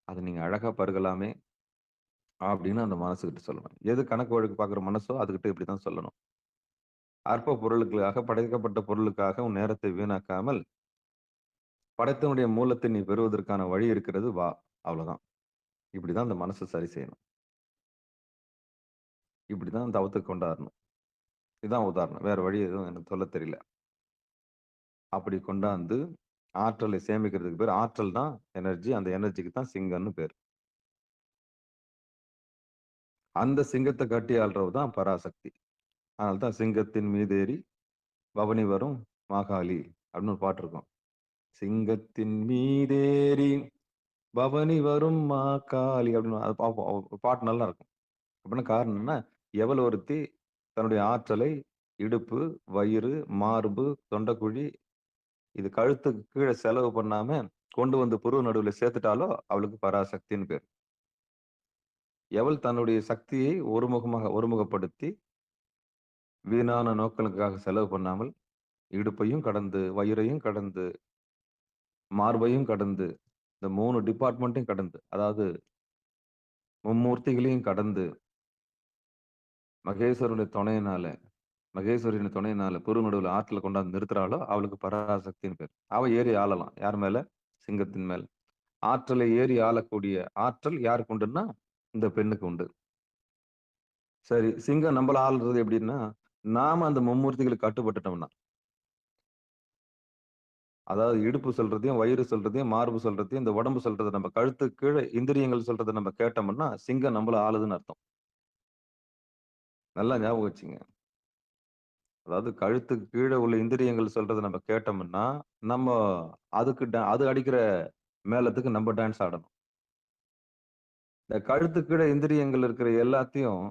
அத நீங்க அழகா பருகலாமே! அப்படின்னு அந்த மனசுகிட்ட சொல்லணும். எது கணக்கு வழக்கு பார்க்குற மனசோ, அதுகிட்ட இப்படித்தான் சொல்லணும். அற்ப பொருளுக்காக, படைக்கப்பட்ட பொருளுக்காக உன் நேரத்தை வீணாக்காமல், படைத்தவனுடைய மூலத்தை நீ பெறுவதற்கான வழி இருக்கிறது வா! அவ்வளோதான். இப்படிதான் அந்த மனச சரி செய்யணும். இப்படிதான் தவத்துக்கு கொண்டாரணும். இதான் உதாரணம். வேற வழி எதுவும் எனக்கு சொல்லத் தெரியல. அப்படி கொண்டாந்து ஆற்றலை சேமிக்கிறதுக்கு பேரு ஆற்றல் தான் எனர்ஜி. அந்த எனர்ஜிக்கு தான் சிங்கம்னு பேரு. அந்த சிங்கத்த கட்டி ஆள்றவ தான் பராசக்தி. அதனால தான் சிங்கத்தின் மீதேறி பவனி வரும் மாகாளி அப்படின்னு ஒரு பாட்டு இருக்கும். சிங்கத்தின் மீதேறி பவனி வரும் மாகாளி அப்படின்னு அது பாட்டு நல்லா இருக்கும். அப்படின்னா காரணம் என்ன? எவள் ஒருத்தி தன்னுடைய ஆற்றலை இடுப்பு, வயிறு, மார்பு, தொண்டைக்குழி இது கழுத்துக்கு கீழ செலவு பண்ணாம கொண்டு வந்து புருவ நடுவுல சேர்த்துட்டாலோ அவளுக்கு பராசக்தின்னு பேரு. எவள் தன்னுடைய சக்தியை ஒருமுகப்படுத்தி வீணான நோக்கங்களுக்காக செலவு பண்ணாமல் இடுப்பையும் கடந்து, வயிறையும் கடந்து, மார்பையும் கடந்து, இந்த 3 டிபார்ட்மெண்ட்டையும் கடந்து, அதாவது மும்மூர்த்திகளையும் கடந்து மகேஸ்வரனுடைய துணையினால மகேஸ்வரியின் துணையினால புருவ நடுவுல ஆற்றல கொண்டாந்து நிறுத்துறாளோ அவளுக்கு பராசக்தின்னு பேரு. அவ ஏறி ஆளலாம். யார் மேல? சிங்கத்தின் மேல. ஆற்றலை ஏறி ஆளக்கூடிய ஆற்றல் யாருக்கு உண்டுன்னா, இந்த பெண்ணுக்கு உண்டு. சரி, சிங்கம் நம்மள ஆள்றது எப்படின்னா, நாம அந்த மும்மூர்த்திகளுக்கு கட்டுப்பட்டுட்டோம்னா, அதாவது இடுப்பு சொல்றதையும், வயிறு சொல்றதையும், மார்பு சொல்றதையும், இந்த உடம்பு சொல்றத நம்ம கழுத்துக்கு கீழ இந்திரியங்கள் சொல்றத நம்ம கேட்டோம்னா, சிங்கம் நம்மள ஆளுதுன்னு அர்த்தம். நல்லா ஞாபகம் வச்சுங்க. அதாவது கழுத்துக்கு கீழ உள்ள இந்திரியங்கள் சொல்றத நம்ம கேட்டோம்னா, நம்ம அது அடிக்கிற மேளத்துக்கு நம்ம டான்ஸ் ஆடணும். இந்த கழுத்துக்கு கீழ இந்திரியங்கள் இருக்கிற எல்லாத்தையும்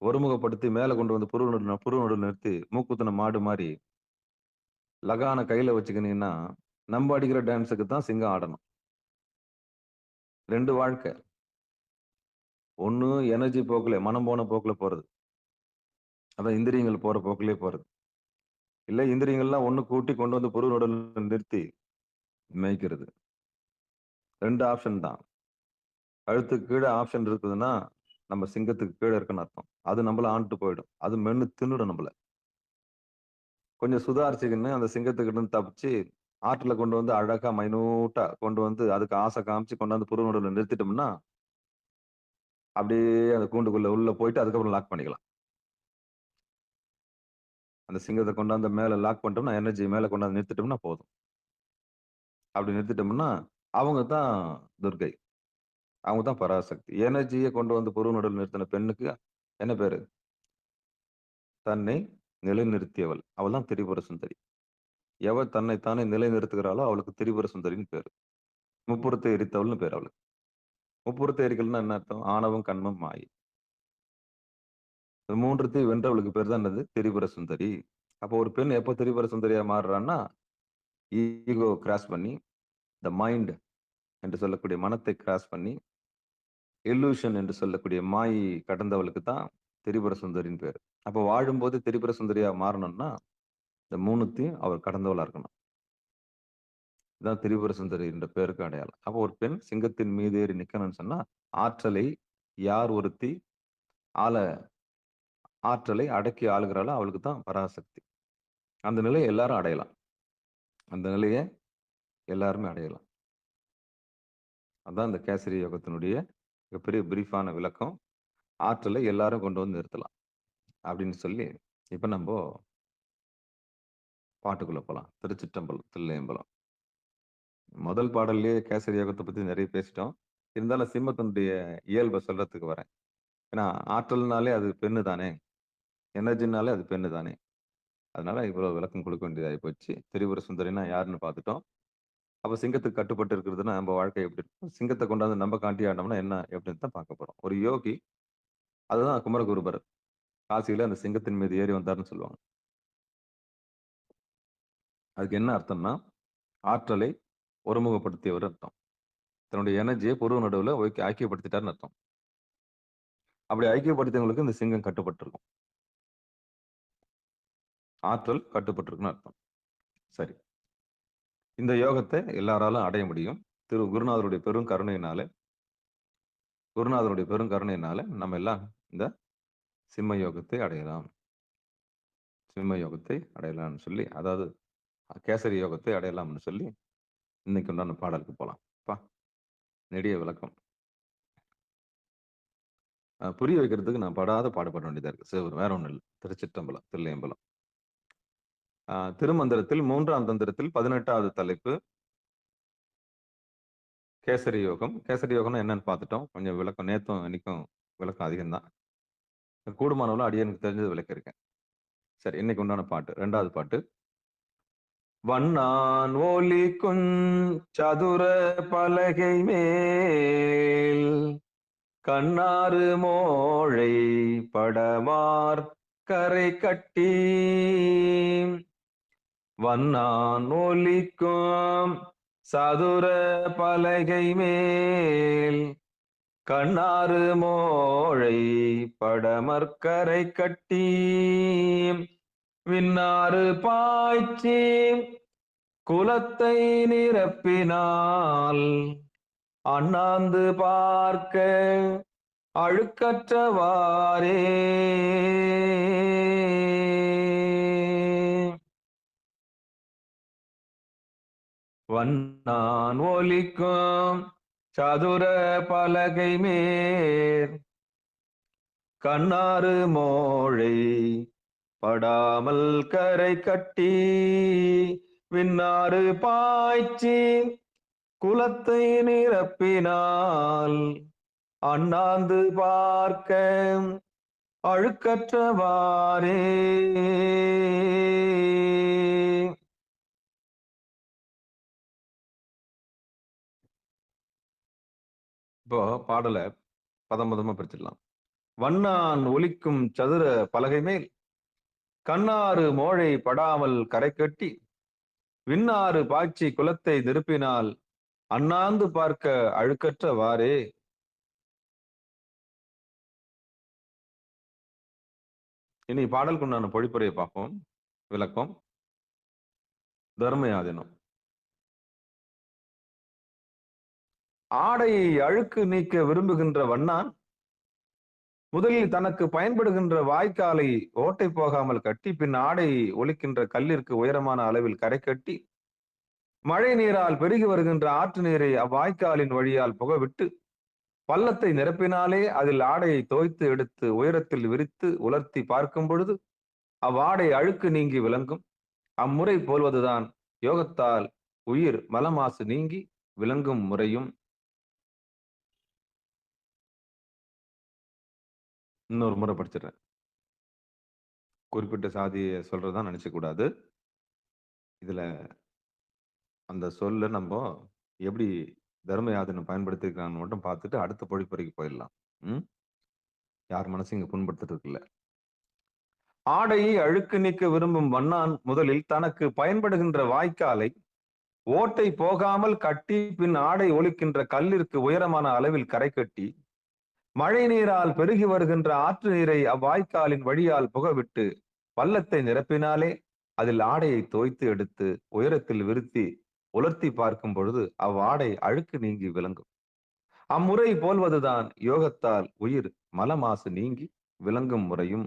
ஒருமுகப்படுத்தி மேல கொண்டு வந்து புருவ நடுவுல நிறுத்தி மூக்குத்துன மாடு மாரி லகான கையில வச்சுக்கினீங்கன்னா, நம்ம அடிக்கிற டான்ஸுக்கு தான் சிங்கம் ஆடணும். 2 வாழ்க்கை. ஒண்ணு எனர்ஜி போக்குல, மனம் போன போக்குல போறது. அதான் இந்திரியங்கள் போற போக்குலயே போறது. இல்ல இந்திரியங்கள்லாம் ஒண்ணு கூட்டி கொண்டு வந்து புருவ நடுவுல நிறுத்தி மேய்க்கிறது. 2 ஆப்ஷன் தான். கழுத்துக்கு கீழ ஆப்ஷன் இருக்குதுன்னா, நம்ம சிங்கத்துக்கு கீழ இருக்குன்னு அர்த்தம். அது நம்மள ஆண்டுட்டு போயிடும். அது மென்னு தின்னுடும் நம்மள. கொஞ்சம் சுதாரிச்சுக்கின்னு அந்த சிங்கத்துக்கிட்ட இருந்து தப்பிச்சு ஆற்றுல கொண்டு வந்து அழகா மைனூட்டா கொண்டு வந்து அதுக்கு ஆசை காமிச்சு கொண்டாந்து புரு நடுவில் நிறுத்திட்டோம்னா அப்படியே அந்த கூண்டுக்குள்ள உள்ள போயிட்டு அதுக்கப்புறம் லாக் பண்ணிக்கலாம். அந்த சிங்கத்தை கொண்டாந்து மேல லாக் பண்ணிட்டோம்னா எனர்ஜி மேல கொண்டாந்து நிறுத்திட்டோம்னா போதும். அப்படி நிறுத்திட்டோம்னா அவங்க தான் துர்கை, அவங்க தான் பராசக்தி. எனர்ஜியை கொண்டு வந்து புரு நடுவில் நிறுத்தின பெண்ணுக்கு என்ன பேரு? தன்னை நிலைநிறுத்தியவள். அவள் தான் திரிபுர சுந்தரி. எவள் தன்னைத்தானே நிலைநிறுத்துகிறாளோ அவளுக்கு திரிபுர சுந்தரின்னு பேரு. முப்புறத்தை எரித்தவள்னு பேர் அவளுக்கு. முப்புறத்தை எரிக்கல்னா என்ன அர்த்தம்? ஆணவம், கண்மம், மாயை. இந்த மூன்றத்தையும் வென்றவளுக்கு பேர் தான் என்னது? திரிபுர சுந்தரி. அப்போ ஒரு பெண் எப்போ திரிபுர சுந்தரியா மாறுறான்னா, ஈகோ கிராஸ் பண்ணி, த மைண்ட் என்று சொல்லக்கூடிய மனத்தை கிராஸ் பண்ணி, இல்லூஷன் என்று சொல்லக்கூடிய மாயை கடந்தவளுக்கு தான் திரிபுர சுந்தரின்னு பேரு. அப்போ வாழும்போது திரிபுர சுந்தரியா மாறணும்னா, இந்த மூணுத்தையும் அவர் கடந்தவளா இருக்கணும். இதான் திரிபுர சுந்தரி என்ற பேருக்கு அடையாளம். அப்போ ஒரு பெண் சிங்கத்தின் மீது ஏறி நிக்கணும்னு சொன்னா, ஆற்றலை யார் ஒருத்தி ஆற்றலை அடக்கி ஆளுகிறாளோ அவளுக்கு தான் பராசக்தி. அந்த நிலையை எல்லாரும் அடையலாம். அந்த நிலையை எல்லாருமே அடையலாம். அதான் இந்த கேசரி யோகத்தினுடைய மிகப்பெரிய பிரீஃபான விளக்கம். ஆற்றலை எல்லாரும் கொண்டு வந்து நிறுத்தலாம் அப்படின்னு சொல்லி, இப்ப நம்ம பாட்டுக்குள்ள போலாம். திருச்சிற்றம்பலம், தில்லையம்பலம். முதல் பாடல்லையே கேசரி யோகத்தை பத்தி நிறைய பேசிட்டோம். இருந்தாலும் சிம்மத்தினுடைய இயல்பை சொல்றதுக்கு வரேன். ஏன்னா ஆற்றல்னாலே அது பெண்ணு தானே, எனர்ஜினாலே அது பெண்ணு தானே. அதனால இவ்வளவு விளக்கம் கொடுக்க வேண்டியதாகி போச்சு. திரிபுர சுந்தரினா யாருன்னு பார்த்துட்டோம். அப்ப சிங்கத்துக்கு கட்டுப்பட்டு இருக்கிறதுன்னா நம்ம வாழ்க்கை எப்படி இருக்கும்? சிங்கத்தை கொண்டாந்து நம்ம காட்டி ஆண்டோம்னா என்ன எப்படின்னு தான் பார்க்க போறோம். ஒரு யோகி, அதுதான் குமரகுருபர், காசியில அந்த சிங்கத்தின் மீது ஏறி வந்தாருன்னு சொல்லுவாங்க. அதுக்கு என்ன அர்த்தம்னா, ஆற்றலை ஒருமுகப்படுத்தியவர் அர்த்தம். தன்னுடைய எனர்ஜியை புருவ நடுவுல ஐக்கியப்படுத்திட்டாருன்னு அர்த்தம். அப்படி ஐக்கியப்படுத்தியவங்களுக்கு இந்த சிங்கம் கட்டுப்பட்டிருக்கும். ஆற்றல் கட்டுப்பட்டிருக்குன்னு அர்த்தம். சரி, இந்த யோகத்தை எல்லாராலும் அடைய முடியும். குருநாதருடைய பெரும் கருணையினால நம்ம எல்லாம் இந்த சிம்ம யோகத்தை அடையலாம். சிம்ம யோகத்தை அடையலாம்னு சொல்லி, அதாவது கேசரி யோகத்தை அடையலாம்னு சொல்லி இன்னைக்கு உண்டான பாடலுக்கு போலாம். நெடிய விளக்கம் புரிய வைக்கிறதுக்கு நான் பாடாத பாடுபட வேண்டியதா இருக்கு. சிவபுரம் வேற ஒண்ணும் இல்லை. திருச்சிற்றம்பலம், தில்லையம்பலம். திருமந்திரத்தில் 3ஆம் தந்திரத்தில் 18வது தலைப்பு கேசரி யோகம். கேசரி யோகம்னா என்னன்னு பார்த்துட்டோம். கொஞ்சம் விளக்கம் நேத்தும் இன்னைக்கும் விளக்கம் அதிகம்தான். கூடுமானவளோ அடியனுக்கு தெரிஞ்சது விளக்க இருக்கேன். சரி, இன்னைக்கு உண்டான பாட்டு 2வது பாட்டு. வண்ணான் ஒலிக்குஞ் சதுர பலகை மேல் கண்ணாறு மோழை படமார் கரை கட்டி வண்ணான் ஒலிக்கும் சதுர பலகை மேல் கண்ணாறு மோழை படமற்கரை கட்டி விண்ணாறு பாய்ச்சி குலத்தை நிரப்பினால் அண்ணாந்து பார்க்க அழுக்கற்றவாறே வண்ணான் ஒலிக்கும் சதுர பலகை மேல் கண்ணாறு மோழை படாமல் கரை கட்டி விண்ணாறு பாய்ச்சி குலத்தை நிரப்பினால் அண்ணாந்து பார்க்க அழுக்கற்றவாறே. இப்போ பாடலை பதமா பிரிச்சிடலாம். வண்ணான் ஒலிக்கும் சதுர பலகை மேல் கண்ணாறு மோழை படாமல் கரை கட்டி விண்ணாறு பாய்ச்சி குலத்தை திருப்பினால் அண்ணாந்து பார்க்க அழுக்கற்றவாறே. இனி பாடலுக்குண்டான பொழிப்புரையை பார்ப்போம். விளக்கம். தர்மயாதினம். ஆடையை அழுக்கு நீக்க விரும்புகின்ற வண்ணான் முதலில் தனக்கு பயன்படுகின்ற வாய்க்காலை ஓட்டை போகாமல் கட்டி பின் ஆடை ஒலிக்கின்ற கல்லிற்கு உயரமான அளவில் கரை கட்டி மழை நீரால் பெருகி வருகின்ற ஆற்று நீரை அவ்வாய்க்காலின் வழியால் புகவிட்டு பள்ளத்தை நிரப்பினாலே அதில் ஆடையை தோய்த்து எடுத்து உயரத்தில் விரித்து உலர்த்தி பார்க்கும் பொழுது அவ்வாடை அழுக்கு நீங்கி விளங்கும். அம்முறை போல்வதுதான் யோகத்தால் உயிர் மலமாசு நீங்கி விளங்கும் முறையும். இன்னொரு முறை படிச்சிடுறேன். குறிப்பிட்ட சாதியை சொல்றதுதான் நினைச்ச கூடாது. இதுல அந்த சொல்ல நம்ம எப்படி தர்ம யாதனை பயன்படுத்திருக்கான்னு மட்டும் பார்த்துட்டு அடுத்த பொழிப்புரைக்கு போயிடலாம். யார் மனசு இங்க புண்படுத்துறது இல்ல. ஆடையை அழுக்கு நீக்க விரும்பும் வண்ணான் முதலில் தனக்கு பயன்படுகின்ற வாய்க்காலை ஓட்டை போகாமல் கட்டி பின் ஆடை ஒலிக்கின்ற கல்லிற்கு உயரமான அளவில் கரை கட்டி மழை நீரால் பெருகி வருகின்ற ஆற்று நீரை அவ்வாய்க்காலின் வழியால் புகவிட்டு பள்ளத்தை நிரப்பினாலே அதில் ஆடையை தோய்த்து எடுத்து உயரத்தில் விருத்தி உலர்த்தி பார்க்கும் பொழுது அவ்வாடை அழுக்கு நீங்கி விளங்கும். அம்முறை போல்வதுதான் யோகத்தால் உயிர் மலமாசு நீங்கி விளங்கும் முறையும்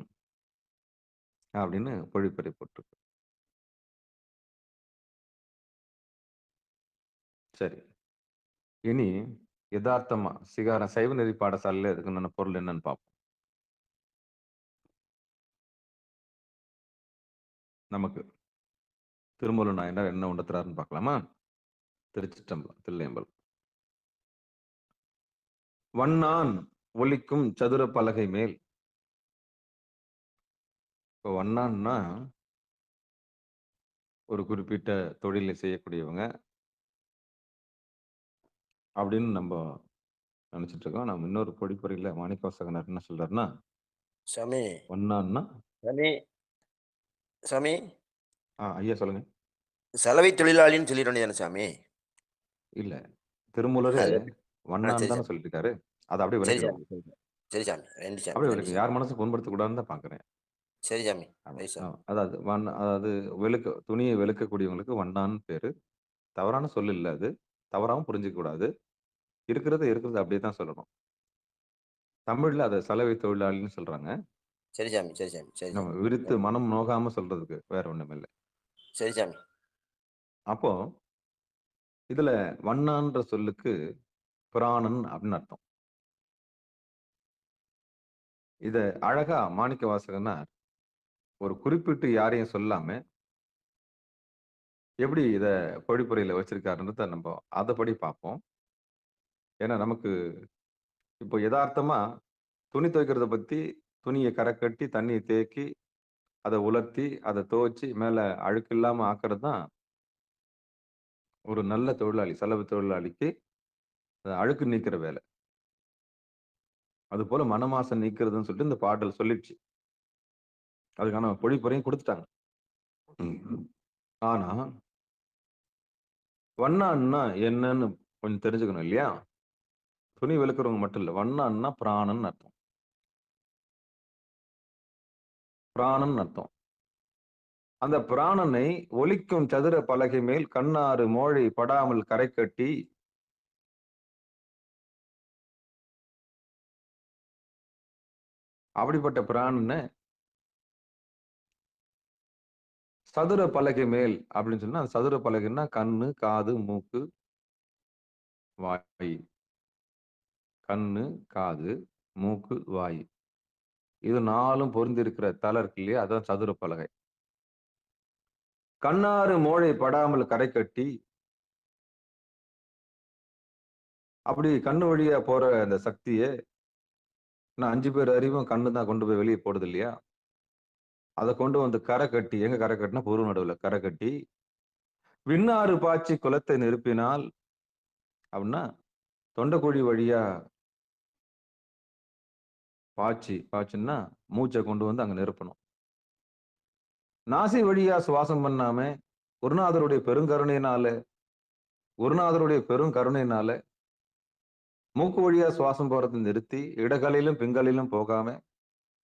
அப்படின்னு பொழிப்புரை போட்டிருக்கு. சரி, இனி யதார்த்தமா சிகார சைவ நெறி பாடசாலையில இதுக்கு பொருள் என்னன்னு பார்ப்போம். நமக்கு திருமூல நாயனார் என்ன உண்டத்துறாருன்னு பார்க்கலாமா? திருச்சிற்றம்பலம், தில்லையம்பலம். வண்ணான் ஒலிக்கும் சதுர பலகை மேல். இப்போ வண்ணான்னா ஒரு குறிப்பிட்ட தொழிலை செய்யக்கூடியவங்க அப்படின்னு நம்ம நினைச்சிட்டு இருக்கோம். நம்ம இன்னொரு பொடிப்பொறியில மாணிக்கவாசகனார் என்ன சொல்றாருன்னா, சாமி வண்ணான்னா சாமி சாமி ஐயா சொல்லுங்க. சலவை தொழிலாளின்னு சொல்லிடுறேன் சாமி. இல்ல, திருமூலரு வண்ணான்னு தானே சொல்லிட்டு இருக்காரு. அதை அப்படியே விளக்கிடுவோம். சரி சாமி, ரெண்டு சாமி அப்படியே விளக்கு. யார் மனசு புண்படுத்த கூடாதுன்னு தான் பாக்குறேன். சரி சாமி. அதாவது அதாவது துணியை வெளுக்கக்கூடியவங்களுக்கு வண்ணான்னு பேரு. தவறான சொல் இல்லை, அது தவறாம புரிஞ்சுக்க கூடாது. இருக்கிறது அப்படியே தான் சொல்லணும். தமிழ்ல அதை சலவை தொழிலாளின்னு சொல்றாங்க. சரி சாமி, சரி சாமி, சரி. நம்ம விரித்து மனம் நோகாம சொல்றதுக்கு வேற ஒண்ணும் இல்லை. சரி சாமி. அப்போ இதுல வண்ணான்ற சொல்லுக்கு பிராணன் அப்படின்னு அர்த்தம். இத அழகா மாணிக்க வாசகனார் ஒரு குறிப்பிட்டு யாரையும் சொல்லாம எப்படி இத பொழிப்புரையில வச்சிருக்காருன்றத நம்ம அதைப்படி பார்ப்போம். ஏன்னா நமக்கு இப்போ யதார்த்தமா துணி துவைக்கிறத பத்தி துணியை கரை கட்டி தண்ணியை தேக்கி அதை உலர்த்தி அதை துவைச்சி மேல அழுக்கு இல்லாம ஆக்குறது தான் ஒரு நல்ல தொழிலாளி, சலவை தொழிலாளிக்கு அழுக்கு நீக்கிற வேலை. அது போல மனமாசம் நீக்கிறதுன்னு சொல்லிட்டு இந்த பாடல் சொல்லிடுச்சு. அதுக்கான பொழிப்புரையும் கொடுத்துட்டாங்க. ஆனா வண்ணான்னா என்னன்னு கொஞ்சம் தெரிஞ்சுக்கணும் இல்லையா? துணி வெளுக்கிறவங்க மட்டும் இல்ல, வண்ணான்னா பிராணன் அர்த்தம். பிராணன் அர்த்தம். அந்த பிராணனை ஒலிக்கும் சதுர பலகை மேல் கண்ணாறு மோழை படாமல் கரை கட்டி அப்படிப்பட்ட பிராணனை சதுர பலகை மேல் அப்படின்னு சொன்னா, சதுர பலகைன்னா கண்ணு, காது, மூக்கு, வாய். கண்ணு, காது, மூக்கு, வாய், இது நாலும் பொருந்தி இருக்கிற தலை இருக்கு இல்லையா? அதான் சதுர பலகை. கண்ணாறு மோழை படாமல் கரை கட்டி அப்படி கண்ணு வழியா போற அந்த சக்தியை நான் 5 பேர் அறிவும் கண்ணு தான் கொண்டு போய் வெளியே போடுது இல்லையா? அதை கொண்டு வந்து கரை கட்டி, எங்க கரை கட்டினா பொருள் நடுவில் கரை கட்டி விண்ணாறு பாய்ச்சி குளத்தை நிரப்பினால் அப்படின்னா தொண்டைக்குழி வழியா பாய்ச்சுன்னா மூச்சை கொண்டு வந்து அங்க நிரப்பணும். நாசி வழியா சுவாசம் பண்ணாம குருநாதருடைய பெருங்கருணையினால மூக்கு வழியா சுவாசம் போறதை நிறுத்தி இடகளிலும் பிங்களிலும் போகாம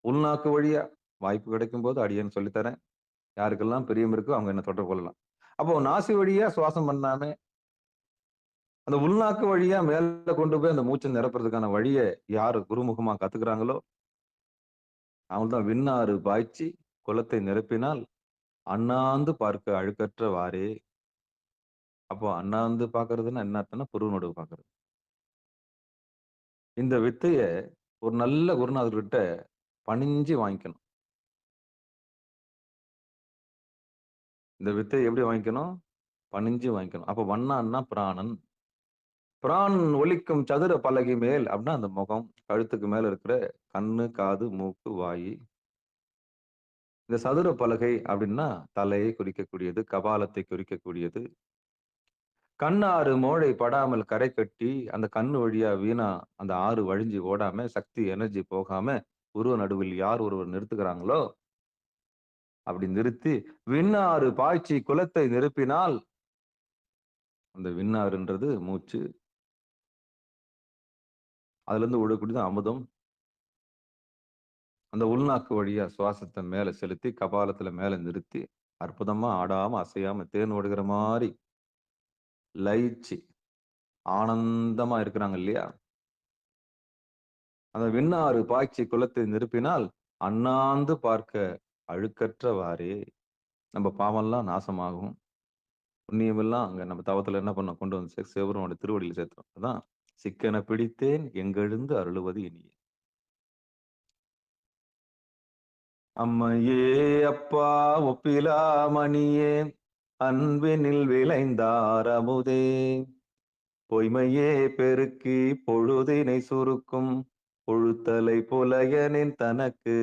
உள்நாக்கு வழியா வாய்ப்பு கிடைக்கும் போது அடியேன்னு சொல்லித்தரேன். யாருக்கெல்லாம் பிரியம் இருக்கோ அவங்க என்ன தொடர்பு கொள்ளலாம். அப்போ நாசி வழியா சுவாசம் பண்ணாம அந்த உள்நாக்கு வழியா மேல கொண்டு போய் அந்த மூச்சை நிரப்புறதுக்கான வழியை யாரு குருமுகமா கத்துக்கிறாங்களோ அவங்கள்தான் விண்ணாறு பாய்ச்சி குளத்தை நிரப்பினால் அண்ணாந்து பார்க்க அழுக்கற்ற வாரே அப்போ அண்ணாந்து பாக்குறதுன்னா என்ன அர்த்தம்னா புருவ நடுவு பாக்குறது. இந்த வித்தைய ஒரு நல்ல குருநாதர்கிட்ட பணிஞ்சு வாங்கிக்கணும். இந்த வித்தைய எப்படி வாங்கிக்கணும்? பணிஞ்சு வாங்கிக்கணும். அப்ப வண்ணான்னா பிராணன். பிராணன் ஒலிக்கும் சதுர பலகை மேல் அப்படின்னா அந்த முகம், கழுத்துக்கு மேல இருக்கிற கண்ணு, காது, மூக்கு, வாயி. இந்த சதுர பலகை அப்படின்னா தலையை குறிக்கக்கூடியது, கபாலத்தை குறிக்கக்கூடியது. கண்ணாறு மோழை படாமல் கரை கட்டி அந்த கண்ணு வழியா வீணா அந்த ஆறு வழிஞ்சு ஓடாம சக்தி எனர்ஜி போகாம உருவ நடுவில் யார் ஒருவர் நிறுத்துகிறாங்களோ அப்படி நிறுத்தி விண்ணாறு பாய்ச்சி குலத்தை நிரப்பினால் அந்த விண்ணாறுன்றது மூச்சு, அதுல இருந்து விடக்கூடியது அமுதம். அந்த உள்நாக்கு வழியா சுவாசத்தை மேல செலுத்தி கபாலத்துல மேல நிறுத்தி அற்புதமா ஆடாம அசையாம தேன் ஓடுகிற மாதிரி லயிச்சு ஆனந்தமா இருக்கிறாங்க இல்லையா? அந்த விண்ணாறு பாய்ச்சி குலத்தை நிரப்பினால் அண்ணாந்து பார்க்க அழுக்கற்றவாறே நம்ம பாவம்லாம் நாசமாகும். புண்ணியமெல்லாம் அங்க நம்ம தவத்துல என்ன பண்ண கொண்டு வந்து சிவபெருமானுடைய திருவடியில் சேர்த்தோம். அதான் சிக்கன பிடித்தேன் எங்கெழுந்து அருளுவது இனியே. அம்மையே அப்பா ஒப்பிலாமணியே அன்பினில் விளைந்தார் அமுதே பொய்மையே பெருக்கி பொழுதினை சுருக்கும் பொழுத்தலை புலையனின் தனக்கு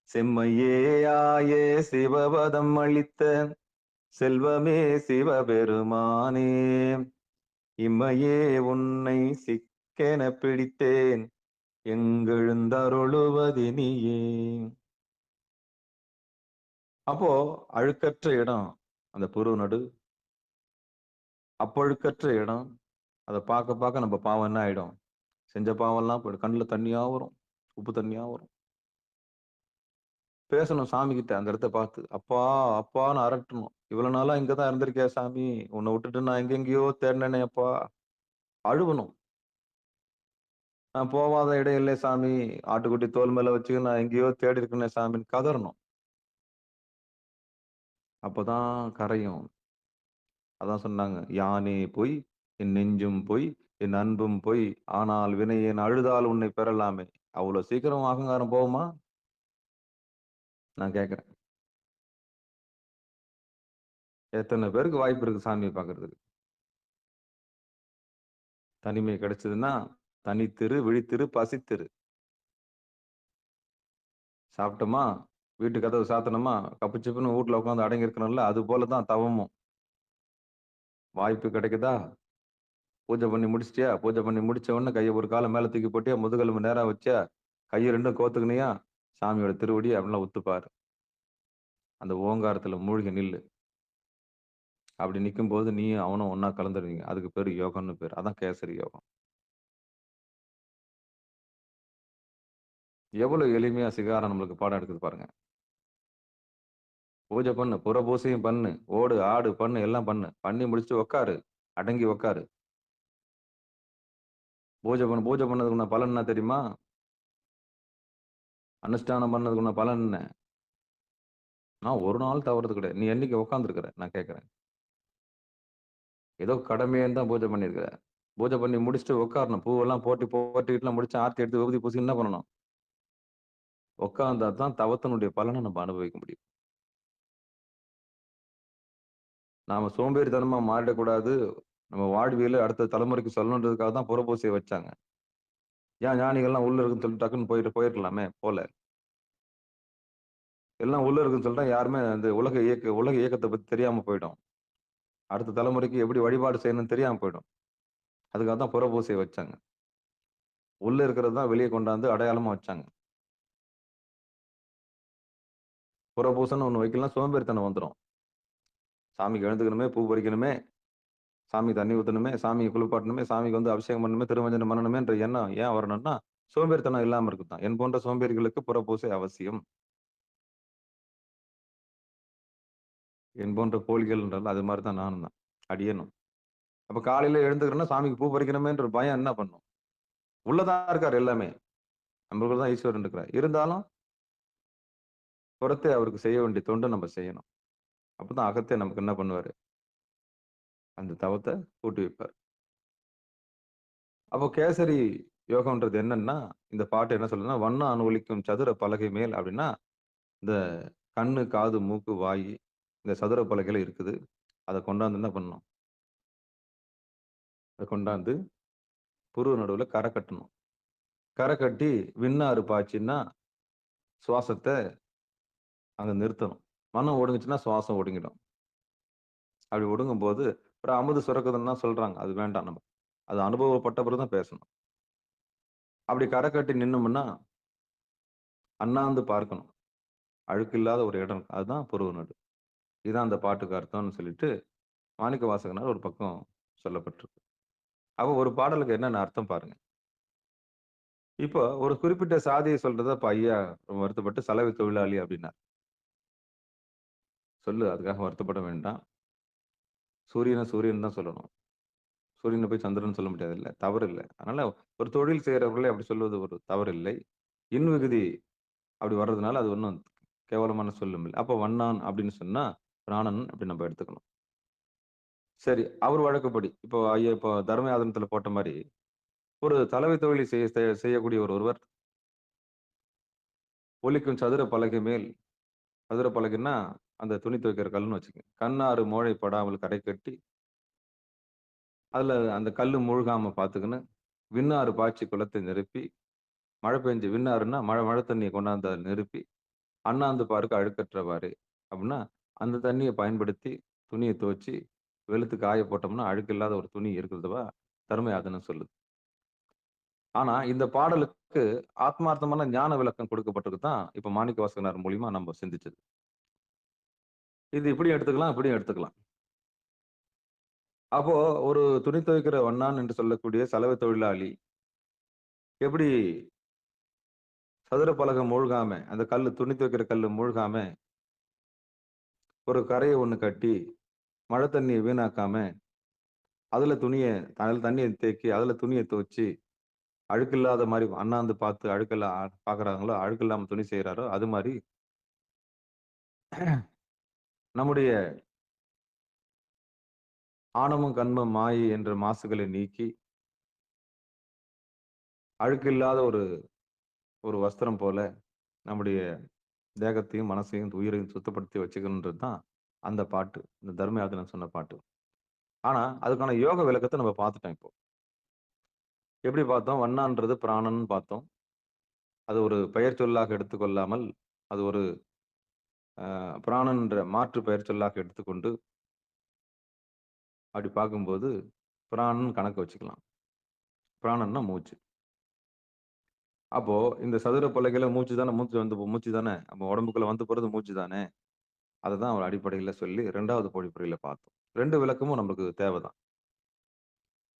செம்மையே ஆயே சிவபதம் அளித்த செல்வமே சிவபெருமானே இம்மையே உன்னை சிக்கென பிடித்தேன் எங்கெழுந்தருளுவதினியே. அப்போ அழுக்கற்ற இடம் அந்த புருவ நடு, அப்பழுக்கற்ற இடம். அதை பார்க்க பார்க்க நம்ம பாவம் என்ன ஆயிடும்? செஞ்ச பாவம்லாம் போயிடும். கண்ணுல தண்ணியா வரும், உப்பு தண்ணியா வரும். பேசணும் சாமி கிட்ட அந்த இடத்த பார்த்து, அப்பா அப்பான்னு அரட்டணும். இவ்வளவு நாளா இங்கதான் இருந்திருக்கியா சாமி, உன்னை விட்டுட்டு நான் எங்கெங்கயோ தேடினேனே அப்பா. அழுவணும். நான் போவாத இடம் இல்லை சாமி, ஆட்டுக்குட்டி தோல் மேல வச்சு நான் எங்கேயோ தேடி இருக்கேனே சாமின்னு கதறணும். அப்பதான் கரையும். அதான் சொன்னாங்க, யானே பொய் என் நெஞ்சும் பொய் என் அன்பும் பொய் ஆனால் வினை என் அழுதால் உன்னை பெறலாமே. அவ்வளவு சீக்கிரம் அகங்காரம் போகுமா? நான் கேட்கிறேன். எத்தனை பேருக்கு வாய்ப்பு இருக்கு சாமியை பார்க்கறதுக்கு? தனிமை கிடைச்சதுன்னா தனித்திரு, விழித்திரு, பசித்திரு. சாப்பிட்டோமா, வீட்டு கதவு சாத்தனமா, கப்புச்சிப்புன்னு வீட்டுல உட்காந்து அடங்கி இருக்கணும்ல, அது போலதான் தவமும். வாய்ப்பு கிடைக்குதா, பூஜை பண்ணி முடிச்சிட்டியா, பூஜை பண்ணி முடிச்ச உடனே கையை ஒரு காலம் மேல தூக்கி போட்டியா, முதுகெலும்பு நேரா வச்சா, கையை ரெண்டும் கோத்துக்கினியா, சாமியோட திருவடி அப்படின்லாம் ஒத்துப்பாரு. அந்த ஓங்காரத்துல மூழ்கி நில்லு. அப்படி நிற்கும் போது நீயும் அவனும் ஒன்னா கலந்துருவீங்க. அதுக்கு பேரு யோகம்னு பேரு. அதான் கேசரி யோகம். எவ்வளவு எளிமையா சிகாரம் நம்மளுக்கு பாடம் எடுக்குது பாருங்க. பூஜை பண்ணு, புற பூசையும் பண்ணு, ஓடு ஆடு பண்ணு, எல்லாம் பண்ணு. பண்ணி முடிச்சுட்டு உக்காரு, அடங்கி உக்காரு. பூஜை பண்ணதுக்குள்ள பலன் என்ன தெரியுமா? அனுஷ்டானம் பண்ணதுக்குள்ள பலன் என்ன? நான் ஒரு நாள் தவறது கிடையாது. நீ என்னைக்கு உட்காந்துருக்கிற நான் கேட்கிறேன். ஏதோ கடமையன்னு தான் பூஜை பண்ணிருக்கிற. பூஜை பண்ணி முடிச்சுட்டு உட்காரணும். பூவெல்லாம் போட்டிட்டுலாம் முடிச்சு ஆர்த்தி எடுத்து விபூதி பூசி என்ன பண்ணணும்? உட்கார்ந்தா தான் தவத்தினுடைய பலனை நம்ம அனுபவிக்க முடியும். நாம சோம்பேறித்தனமா மாறிடக்கூடாது. நம்ம வாழ்வியல அடுத்த தலைமுறைக்கு சொல்லணுன்றதுக்காக தான் புறப்பூசையை வச்சாங்க. ஏன் ஞானிகள்லாம் உள்ள இருக்குன்னு சொல்லிட்டு டக்குன்னு போயிருக்கலாமே, போல. எல்லாம் உள்ள இருக்குன்னு சொல்லிட்டா யாருமே அந்த உலக இயக்கத்தை பத்தி தெரியாம போயிடும். அடுத்த தலைமுறைக்கு எப்படி வழிபாடு செய்யணும்னு தெரியாம போயிடும். அதுக்காக தான் புறப்பூசையை வச்சாங்க. உள்ள இருக்கிறது தான் வெளியே கொண்டாந்து அடையாளமா வச்சாங்க. புறப்பூசைன்னு ஒண்ணு வைக்கலாம், சோம்பேறித்தனம் வந்துடும். சாமிக்கு எழுந்துக்கணுமே, பூ பறிக்கணுமே, சாமி தண்ணி ஊத்தணுமே, சாமியை குளிப்பாட்டணுமே, சாமிக்கு வந்து அபிஷேகம் பண்ணணுமே, திருமஞ்சனம் பண்ணணுமேன்ற எண்ணம் ஏன் வரணும்னா சோம்பேறித்தனம் இல்லாம இருக்குதான். என் போன்ற சோம்பேறிகளுக்கு புறப்பூசை அவசியம். என் போன்ற போலிகள்ன்றால அது மாதிரிதான் நானும் தான் அடியணும். அப்ப காலையில எழுந்துக்கிறேன்னா சாமிக்கு பூ பறிக்கணுமேன்ற பயம் என்ன பண்ணும்? உள்ளதான் இருக்காரு எல்லாமே. நம்மளுக்கு தான் ஈஸ்வரன் இருக்கிறார். இருந்தாலும் புறத்தை அவருக்கு செய்ய வேண்டிய தொண்டு நம்ம செய்யணும். அப்பதான் அகத்தை நமக்கு என்ன பண்ணுவாரு? அந்த தவத்தை கூட்டி வைப்பார். அப்போ கேசரி யோகம்ன்றது என்னன்னா, இந்த பாட்டு என்ன சொல்லுதுன்னா, "வண்ண அனுவலிக்கும் சதுர பலகை மேல்" அப்படின்னா, இந்த கண்ணு, காது, மூக்கு, வாய் இந்த சதுர பலகையில இருக்குது. அத கொண்டாந்து என்ன பண்ணணும்? அத கொண்டாந்து புருவ நடுவுல கரை கட்டணும். கரை கட்டி விண்ணாறு பாய்ச்சின்னா, சுவாசத்த அங்க நிறுத்தணும். மனம் ஒடுங்குச்சுன்னா சுவாசம் ஒடுங்கிடும். அப்படி ஒடுங்கும்போது, ஒரு அமுது சுரக்குதுன்னு தான் சொல்றாங்க. அது வேண்டாம் நமக்கு. அது அனுபவப்பட்ட பிறகு தான் பேசணும். அப்படி கரை கட்டி நின்னோம்னா, அண்ணாந்து பார்க்கணும். அழுக்கில்லாத ஒரு இடம் இருக்கு. அதுதான் புருவ நடு. இதுதான் அந்த பாட்டுக்கு அர்த்தம்னு சொல்லிட்டு, மாணிக்கவாசகனார் ஒரு பக்கம் சொல்லப்பட்டிருக்கு. அப்ப ஒரு பாடலுக்கு என்னென்ன அர்த்தம் பாருங்க. இப்போ ஒரு குறிப்பிட்ட சாதிய சொல்றத இப்ப ஐயா ரொம்ப வருத்தப்பட்டு சலவை தொழிலாளி அப்படின்னார். சொல்லு அதுக்காக வருத்தப்பட வேண்டாம். சூரியன சூரியன் தான் சொல்லணும். சூரியன போய் சந்திரன் சொல்ல முடியாதுல்ல. தவறு இல்ல. அதனால ஒரு தொழில் செய்றவர்களே அப்படி சொல்வது ஒரு தவறு இல்லை. இன்விகுதி அப்படி வர்றதுனால அது ஒண்ணும் கேவலமான சொல்லும் இல்ல. அப்ப வண்ணான் அப்படின்னு சொன்னா, பிராணன் அப்படி நம்ம எடுத்துக்கணும். சரி, அவர் வழக்கப்படி இப்போ ஐயா இப்போ தர்மயாதனத்துல போட்ட மாரி, ஒரு தலைமை தொழிலை செய்யக்கூடிய ஒருவர் ஒலிக்கும் சதுர பலகை மேல் சதுர பலகைன்னா, அந்த துணி துவைக்கிற கல்லுன்னு வச்சுக்கங்க. கண்ணாறு மோழை படாமல் கரை கட்டி, அதுல அந்த கல்லு முழுகாம பாத்துக்கின்னு, விண்ணாறு பாய்ச்சி குளத்தை நிரப்பி, மழை பெஞ்சு விண்ணாறுன்னா மழை தண்ணிய கொண்டாந்து அதுல நிரப்பி, அண்ணாந்து பாருக்கு அழுக்கற்றவாறு. அப்படின்னா, அந்த தண்ணிய பயன்படுத்தி துணிய துவச்சு, வெளுத்து காய போட்டோம்னா, அழுக்கு இல்லாத ஒரு துணி இருக்கிறதுவா தர்மயாதனம் சொல்லுது. ஆனா, இந்த பாடலுக்கு ஆத்மார்த்தமான ஞான விளக்கம் கொடுக்கப்பட்டது தான், இப்ப மாணிக்கவாசகனார் மூலியமா நம்ம சிந்திச்சது. இது இப்படியும் எடுத்துக்கலாம், இப்படியும் எடுத்துக்கலாம். அப்போ ஒரு துணி துவைக்கிற வண்ணான் என்று சொல்லக்கூடிய சலவை தொழிலாளி, எப்படி சதுர பலகை மூழ்காம, அந்த கல்லு துணி துவைக்கிற கல்லு மூழ்காம, ஒரு கரைய ஒண்ணு கட்டி, மழை தண்ணிய வீணாக்காம, அதுல தண்ணிய தேக்கி, அதுல துணிய துவச்சு, அழுக்கில்லாத மாரி அண்ணாந்து பார்த்து பார்க்குறாங்களோ, அழுக்கு இல்லாம துணி செய்றாரோ, அது மாரி நம்முடைய ஆணவம், கன்மம், மாயை என்ற மாசுகளை நீக்கி, அழுக்கில்லாத ஒரு ஒரு வஸ்திரம் போல நம்முடைய தேகத்தையும், மனசையும், உயிரையும் சுத்தப்படுத்தி வச்சுக்கணுன்றது தான் அந்த பாட்டு. இந்த தர்மயாதனன் சொன்ன பாட்டு. ஆனா, அதுக்கான யோக விளக்கத்த நம்ம பார்த்துட்டோம் இப்போ. எப்படி பார்த்தோம்? வண்ணான்றது பிராணன்னு பார்த்தோம். அது ஒரு பெயர் சொல்லாக எடுத்துக்கொள்ளாமல், அது ஒரு பிராணன் என்ற மாற்று பெயர் சொல்லாக எடுத்துக்கொண்டு, அப்படி பார்க்கும்போது, பிராணன் கணக்கு வச்சுக்கலாம். பிராணன்னா மூச்சு. அப்போ இந்த சதுர பலகையில மூச்சு தானே. நம்ம உடம்புக்குள்ள வந்து போறது மூச்சு தானே. அததான் ஒரு அடிப்படையில சொல்லி 2வது பொழிப்புரையில பார்த்தோம். 2 விளக்கமும் நமக்கு தேவைதான்.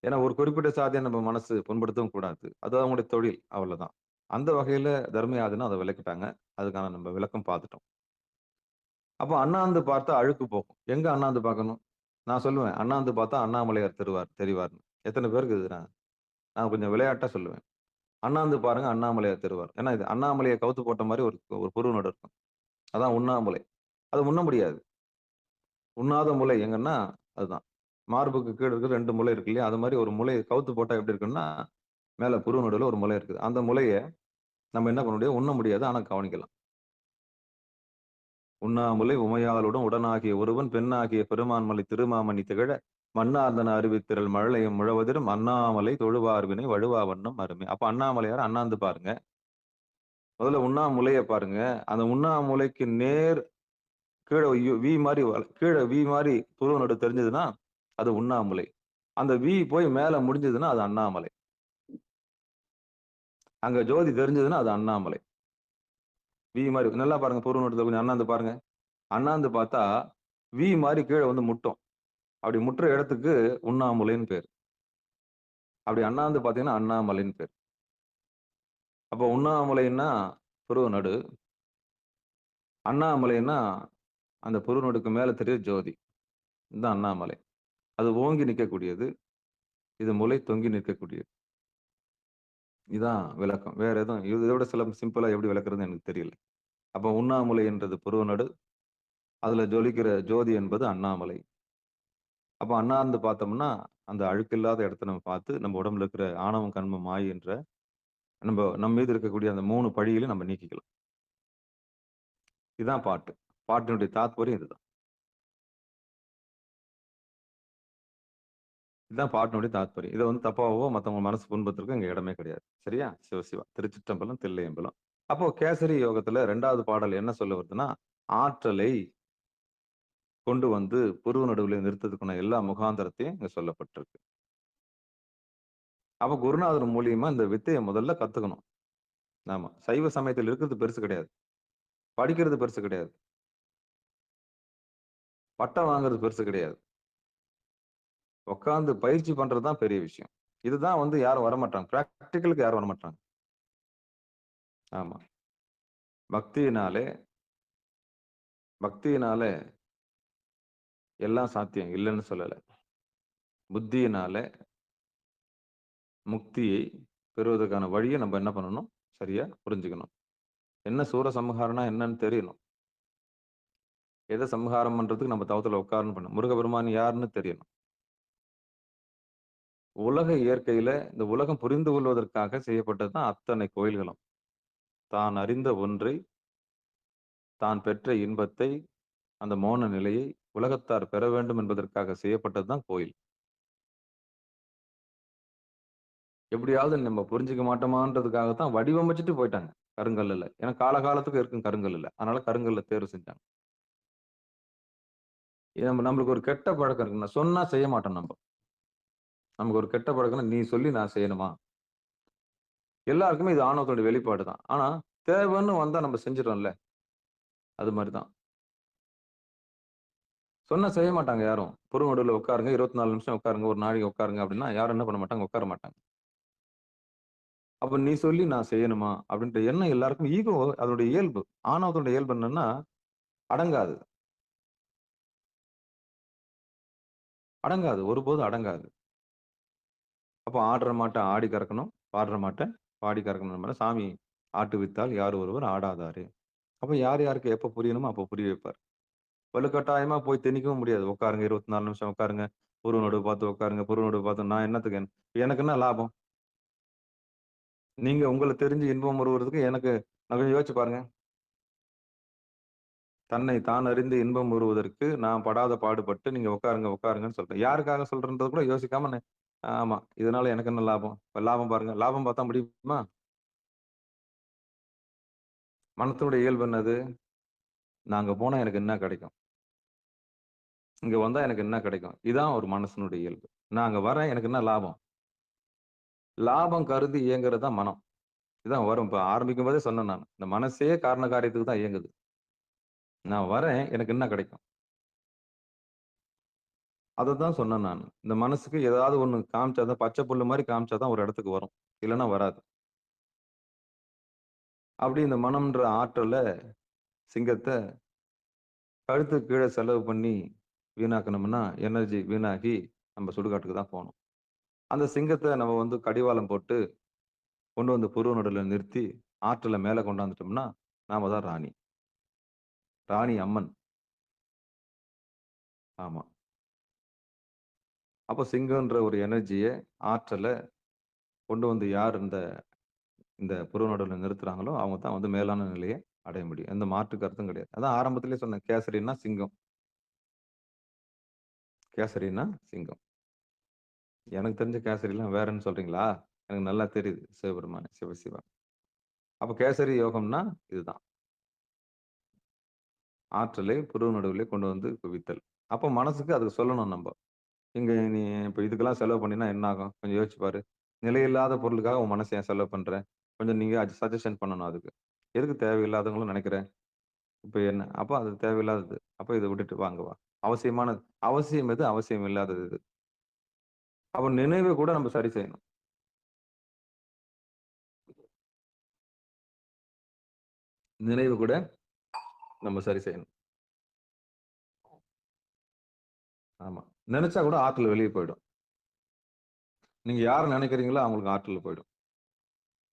ஏன்னா ஒரு குறிப்பிட்ட சாதிய நம்ம மனசு புண்படுத்தவும் கூடாது. அது அவங்களுடைய தொழில். அவ்வளவுதான். அந்த வகையில தர்மயாதனும் அத விளக்கிட்டாங்க. அதுக்கான நம்ம விளக்கம் பார்த்துட்டோம். அப்போ அண்ணாந்து பார்த்தா அழுக்கு போகும். எங்க அண்ணாந்து பார்க்கணும்? நான் சொல்லுவேன். அண்ணாந்து பார்த்தா அண்ணாமலையார் தெரிவார்ன்னு. எத்தன பேருக்கு இது நான் கொஞ்சம் விளையாட்டா சொல்லுவேன். அண்ணாந்து பாருங்க அண்ணாமலையார் தெரிவார். ஏன்னா இது அண்ணாமலைய கவுத்து போட்ட மாரி ஒரு ஒரு புருவ நடு இருக்கும். அதான் உண்ணாமுலை. அது உண்ண முடியாது. உண்ணாத முலை எங்கன்னா அதுதான். மார்புக்கு கீழ இருக்க 2 முலை இருக்கு இல்லையா? அது மாரி ஒரு முலைய கவுத்து போட்டா எப்படி இருக்கும்னா, மேல புருவ நடுவுல ஒரு முலை இருக்குது. அந்த முலைய நம்ம என்ன பண்ண முடியாது? உண்ண முடியாது. ஆனா கவனிக்கலாம். உண்ணாமுலை உமையாளுடன் உடனாகிய ஒருவன் பெண்ணாகிய பெருமான்மலை திருமாமணி திகழ மண்ணார்ந்தன அறிவித்திரள் மழலையும் முழவதிரும் அண்ணாமலை தொழுவார்வினை வழுவா வண்ணம் அருமை. அப்ப அண்ணாமலையார் அண்ணாந்து பாருங்க. முதல்ல உண்ணாமுலைய பாருங்க. அந்த உண்ணாமுலைக்கு நேர் கீழ கீழ வி மாரி புருவ நடு தெரிஞ்சதுன்னா, அது உண்ணாமுலை. அந்த வி போய் மேல முடிஞ்சதுன்னா, அது அண்ணாமலை. அங்க ஜோதி தெரிஞ்சதுன்னா, அது அண்ணாமலை. வி மாரி நல்லா பாருங்க புருவ நடுல கொஞ்சம் அண்ணாந்து பாருங்க. அண்ணாந்து பார்த்தா, வி மாரி கீழ வந்து முட்டும். அப்படி முட்டுற இடத்துக்கு உண்ணாமுலைன்னு பேரு. அப்படி அண்ணாந்து பார்த்தீங்கன்னா, அண்ணாமலைன்னு பேரு. அப்போ உண்ணாமுலைன்னா புருவ நடு. அண்ணாமலைன்னா அந்த புருவ நடுக்கு மேல தெரியிற ஜோதி. இதுதான் அண்ணாமலை. அது ஓங்கி நிற்கக்கூடியது. இது முலை தொங்கி நிற்கக்கூடியது. இதான் விளக்கம். வேற எதுவும் இத விட சிம்பிளா எப்படி விளக்குறதுன்னு எனக்கு தெரியல. அப்ப உண்ணாமுலை என்றது புருவ நடு. அதுல ஜொலிக்கிற ஜோதி என்பது அண்ணாமலை. அப்ப அண்ணாந்து பார்த்தோம்னா அந்த அழுக்கு இல்லாத இடத்த நம்ம பார்த்து நம்ம உடம்புல இருக்கிற ஆணவம் கண்மம் மாய் என்ற நம்ம மீது இருக்கக்கூடிய அந்த 3 பழிகளையும் நம்ம நீக்கிக்கலாம். இதுதான் பாட்டு. பாட்டினுடைய தாத்பரியம் இதுதான். இதுதான் பாட்டினுடைய தாத்பரியம். இதை வந்து தப்பாவோ மத்தவங்க மனசு புண்பத்திற்கும் இங்க இடமே கிடையாது. சரியா? சிவசிவா. திருச்சிற்றம்பலம், தில்லையம்பலம். அப்போ கேசரி யோகத்துல 2வது பாடல் என்ன சொல்ல வருதுன்னா, ஆற்றலை கொண்டு வந்து புருவ நடுவுல நிறுத்ததுக்கான எல்லா முகாந்தரத்தையும் இங்க சொல்லப்பட்டிருக்கு. அப்ப குருநாதர் மூலியமா இந்த வித்தையை முதல்ல கத்துக்கணும். ஆமா. சைவ சமயத்தில் இருக்கிறது பெருசு கிடையாது. படிக்கிறது பெருசு கிடையாது. பட்டம் வாங்குறது பெருசு கிடையாது. உட்கார்ந்து பயிற்சி பண்றதுதான் பெரிய விஷயம். இதுதான் வந்து யாரும் வரமாட்டாங்க. பிராக்டிகலுக்கு யாரும் வரமாட்டாங்க. ஆமா. பக்தியினாலே எல்லாம் சாத்தியம் இல்லைன்னு சொல்லல. புத்தியினால முக்தியை பெறுவதற்கான வழியை நம்ம என்ன பண்ணணும்? சரியா புரிஞ்சுக்கணும். என்ன சூர சம்ஹாரம்னா என்னன்னு தெரியணும். எதை சம்ஹாரம் பண்றதுக்கு நம்ம தவத்துல உட்காரணும் பண்ணணும். முருகபெருமான் யாருன்னு தெரியணும். உலக இயற்கையில இந்த உலகம் புரிந்து கொள்வதற்காக செய்யப்பட்டதுதான் அத்தனை கோயில்களும். தான் அறிந்த ஒன்றை, தான் பெற்ற இன்பத்தை, அந்த மோன நிலையை உலகத்தார் பெற வேண்டும் என்பதற்காக செய்யப்பட்டதுதான் கோயில். எப்படியாவது நம்ம புரிஞ்சுக்க மாட்டோமான்றதுக்காகத்தான் வடிவமைச்சிட்டு போயிட்டாங்க கருங்கல்ல. ஏன்னா காலகாலத்துக்கு இருக்கும் கருங்கல் இல்ல. அதனால கருங்கல்ல தேர்வு செஞ்சாங்க. நம்மளுக்கு ஒரு கெட்ட பழக்கம் இருக்குன்னா சொன்னா செய்ய மாட்டோம் நம்ம. நமக்கு ஒரு கெட்ட பழக்கம்னா நீ சொல்லி நான் செய்யணுமா? எல்லாருக்குமே இது ஆணவத்தோட வெளிப்பாடு தான். ஆனா தேவைன்னு வந்தா நம்ம செஞ்சிடறோம்ல. அது மாதிரிதான். சொன்னா செய்ய மாட்டாங்க யாரும். புருவ நடுவுல உட்காருங்க, 24 நிமிஷம் உட்காருங்க, ஒரு நாளைக்கு உட்காருங்க அப்படின்னா யாரும் என்ன பண்ண மாட்டாங்க? உட்கார மாட்டாங்க. அப்ப நீ சொல்லி நான் செய்யணுமா அப்படின்ற எண்ணம் எல்லாருக்கும் ஈகோ அதனுடைய இயல்பு. ஆணவத்தோட இயல்பு என்னன்னா அடங்காது. ஒருபோதும் அடங்காது. அப்ப ஆடுற மாட்டை ஆடி கறக்கணும், பாடுற மாட்டை பாடி கறக்கணும். சாமி ஆட்டு வித்தால் யார் ஒருவர் ஆடாதாரு. அப்ப யார் யாருக்கு எப்ப புரியணுமோ அப்ப புரிய வைப்பார். வலுக்கட்டாயமா போய் திணிக்கவும் முடியாது. உட்காருங்க 24 நிமிஷம் உட்காருங்க, புருவ நடுவு பார்த்து உட்காருங்க, புருவ நடுவு பார்த்து நான் என்னத்துக்கு எனக்கு என்ன லாபம்? நீங்க உங்களுக்கு தெரிஞ்சு இன்பம் வருவதற்கு எனக்கு கொஞ்சம் யோசிச்சு பாருங்க. தன்னை தான் அறிந்து இன்பம் வருவதற்கு நான் படாத பாடுபட்டு நீங்க உட்காருங்கன்னு சொல்றேன். யாருக்காக சொல்றேன்றது கூட யோசிக்காம ஆமா இதனால எனக்கு என்ன லாபம்? லாபம் பாருங்க. லாபம் பார்த்தா முடியுமா? மனத்தினுடைய இயல்பு என்னது? நாங்க போனா எனக்கு என்ன கிடைக்கும்? இங்க வந்தா எனக்கு என்ன கிடைக்கும்? இதான் ஒரு மனசனுடைய இயல்பு. நான் அங்க வரேன் எனக்கு என்ன லாபம்? லாபம் கருதி இயங்குறது தான் மனம். இதான் வரும். இப்ப ஆரம்பிக்கும் போதே சொன்னேன் நான். இந்த மனசே காரண காரியத்துக்கு தான் இயங்குது. நான் வரேன் எனக்கு என்ன கிடைக்கும்? அததான் சொன்னேன் நான். இந்த மனசுக்கு ஏதாவது ஒண்ணு காமிச்சாதான் பச்சை புல்லு மாதிரி காமிச்சாதான் ஒரு இடத்துக்கு வரும். இல்லைன்னா வராது. அப்படி இந்த மனம்ன்ற ஆற்றல சிங்கத்தை கழுத்து கீழே செலவு பண்ணி வீணாக்கணும்னா எனர்ஜி வீணாகி நம்ம சுடுகாட்டுக்கு தான் போகணும். அந்த சிங்கத்தை நம்ம வந்து கடிவாளம் போட்டு கொண்டு வந்து புருவ நடுவுல நிறுத்தி ஆற்றலை மேல கொண்டாந்துட்டோம்னா நாம தான் ராணி அம்மன். ஆமா. அப்போ சிங்கம்ன்ற ஒரு எனர்ஜியை ஆற்றலை கொண்டு வந்து யார் இந்த புருவ நடுவுல நிறுத்துறாங்களோ அவங்க தான் வந்து மேலான நிலையை அடைய முடியும். எந்த மாற்று கருத்தும் கிடையாது. அதான் ஆரம்பத்திலே சொன்னேன். கேசரின்னா சிங்கம். எனக்கு தெரிஞ்ச கேசரிலாம் வேறன்னு சொல்றீங்களா? எனக்கு நல்லா தெரியுது. சிவபெருமானே சிவசிவா. அப்ப கேசரி யோகம்னா இதுதான். ஆற்றலை புருவ நடுவிலே கொண்டு வந்து குவித்தல். அப்ப மனசுக்கு அதுக்கு சொல்லணும் நம்ம. இங்க நீ இப்ப இதுக்கெல்லாம் செலவு பண்ணினா என்ன ஆகும்? கொஞ்சம் யோசிச்சு பாரு. நிலையில்லாத பொருளுக்காக உன் மனச ஏன் செலவு பண்ற? கொஞ்சம் நீங்க சஜஷன் பண்ணணும் அதுக்கு. எதுக்கு தேவையில்லாதவங்களும் நினைக்கிறேன்? இப்ப என்ன? அப்ப அது தேவையில்லாதது. அப்ப இத விட்டுட்டு வாங்க வா. அவசியமானது. அவசியம் எது? அவசியம் இல்லாதது எது? அப்ப நினைவை கூட நம்ம சரி செய்யணும். நினைவு கூட நம்ம சரி செய்யணும். ஆமா. நினைச்சா கூட ஆற்றல் வெளியே போயிடும். நீங்க யார நினைக்கிறீங்களோ அவங்களுக்கு ஆற்றல் போயிடும்.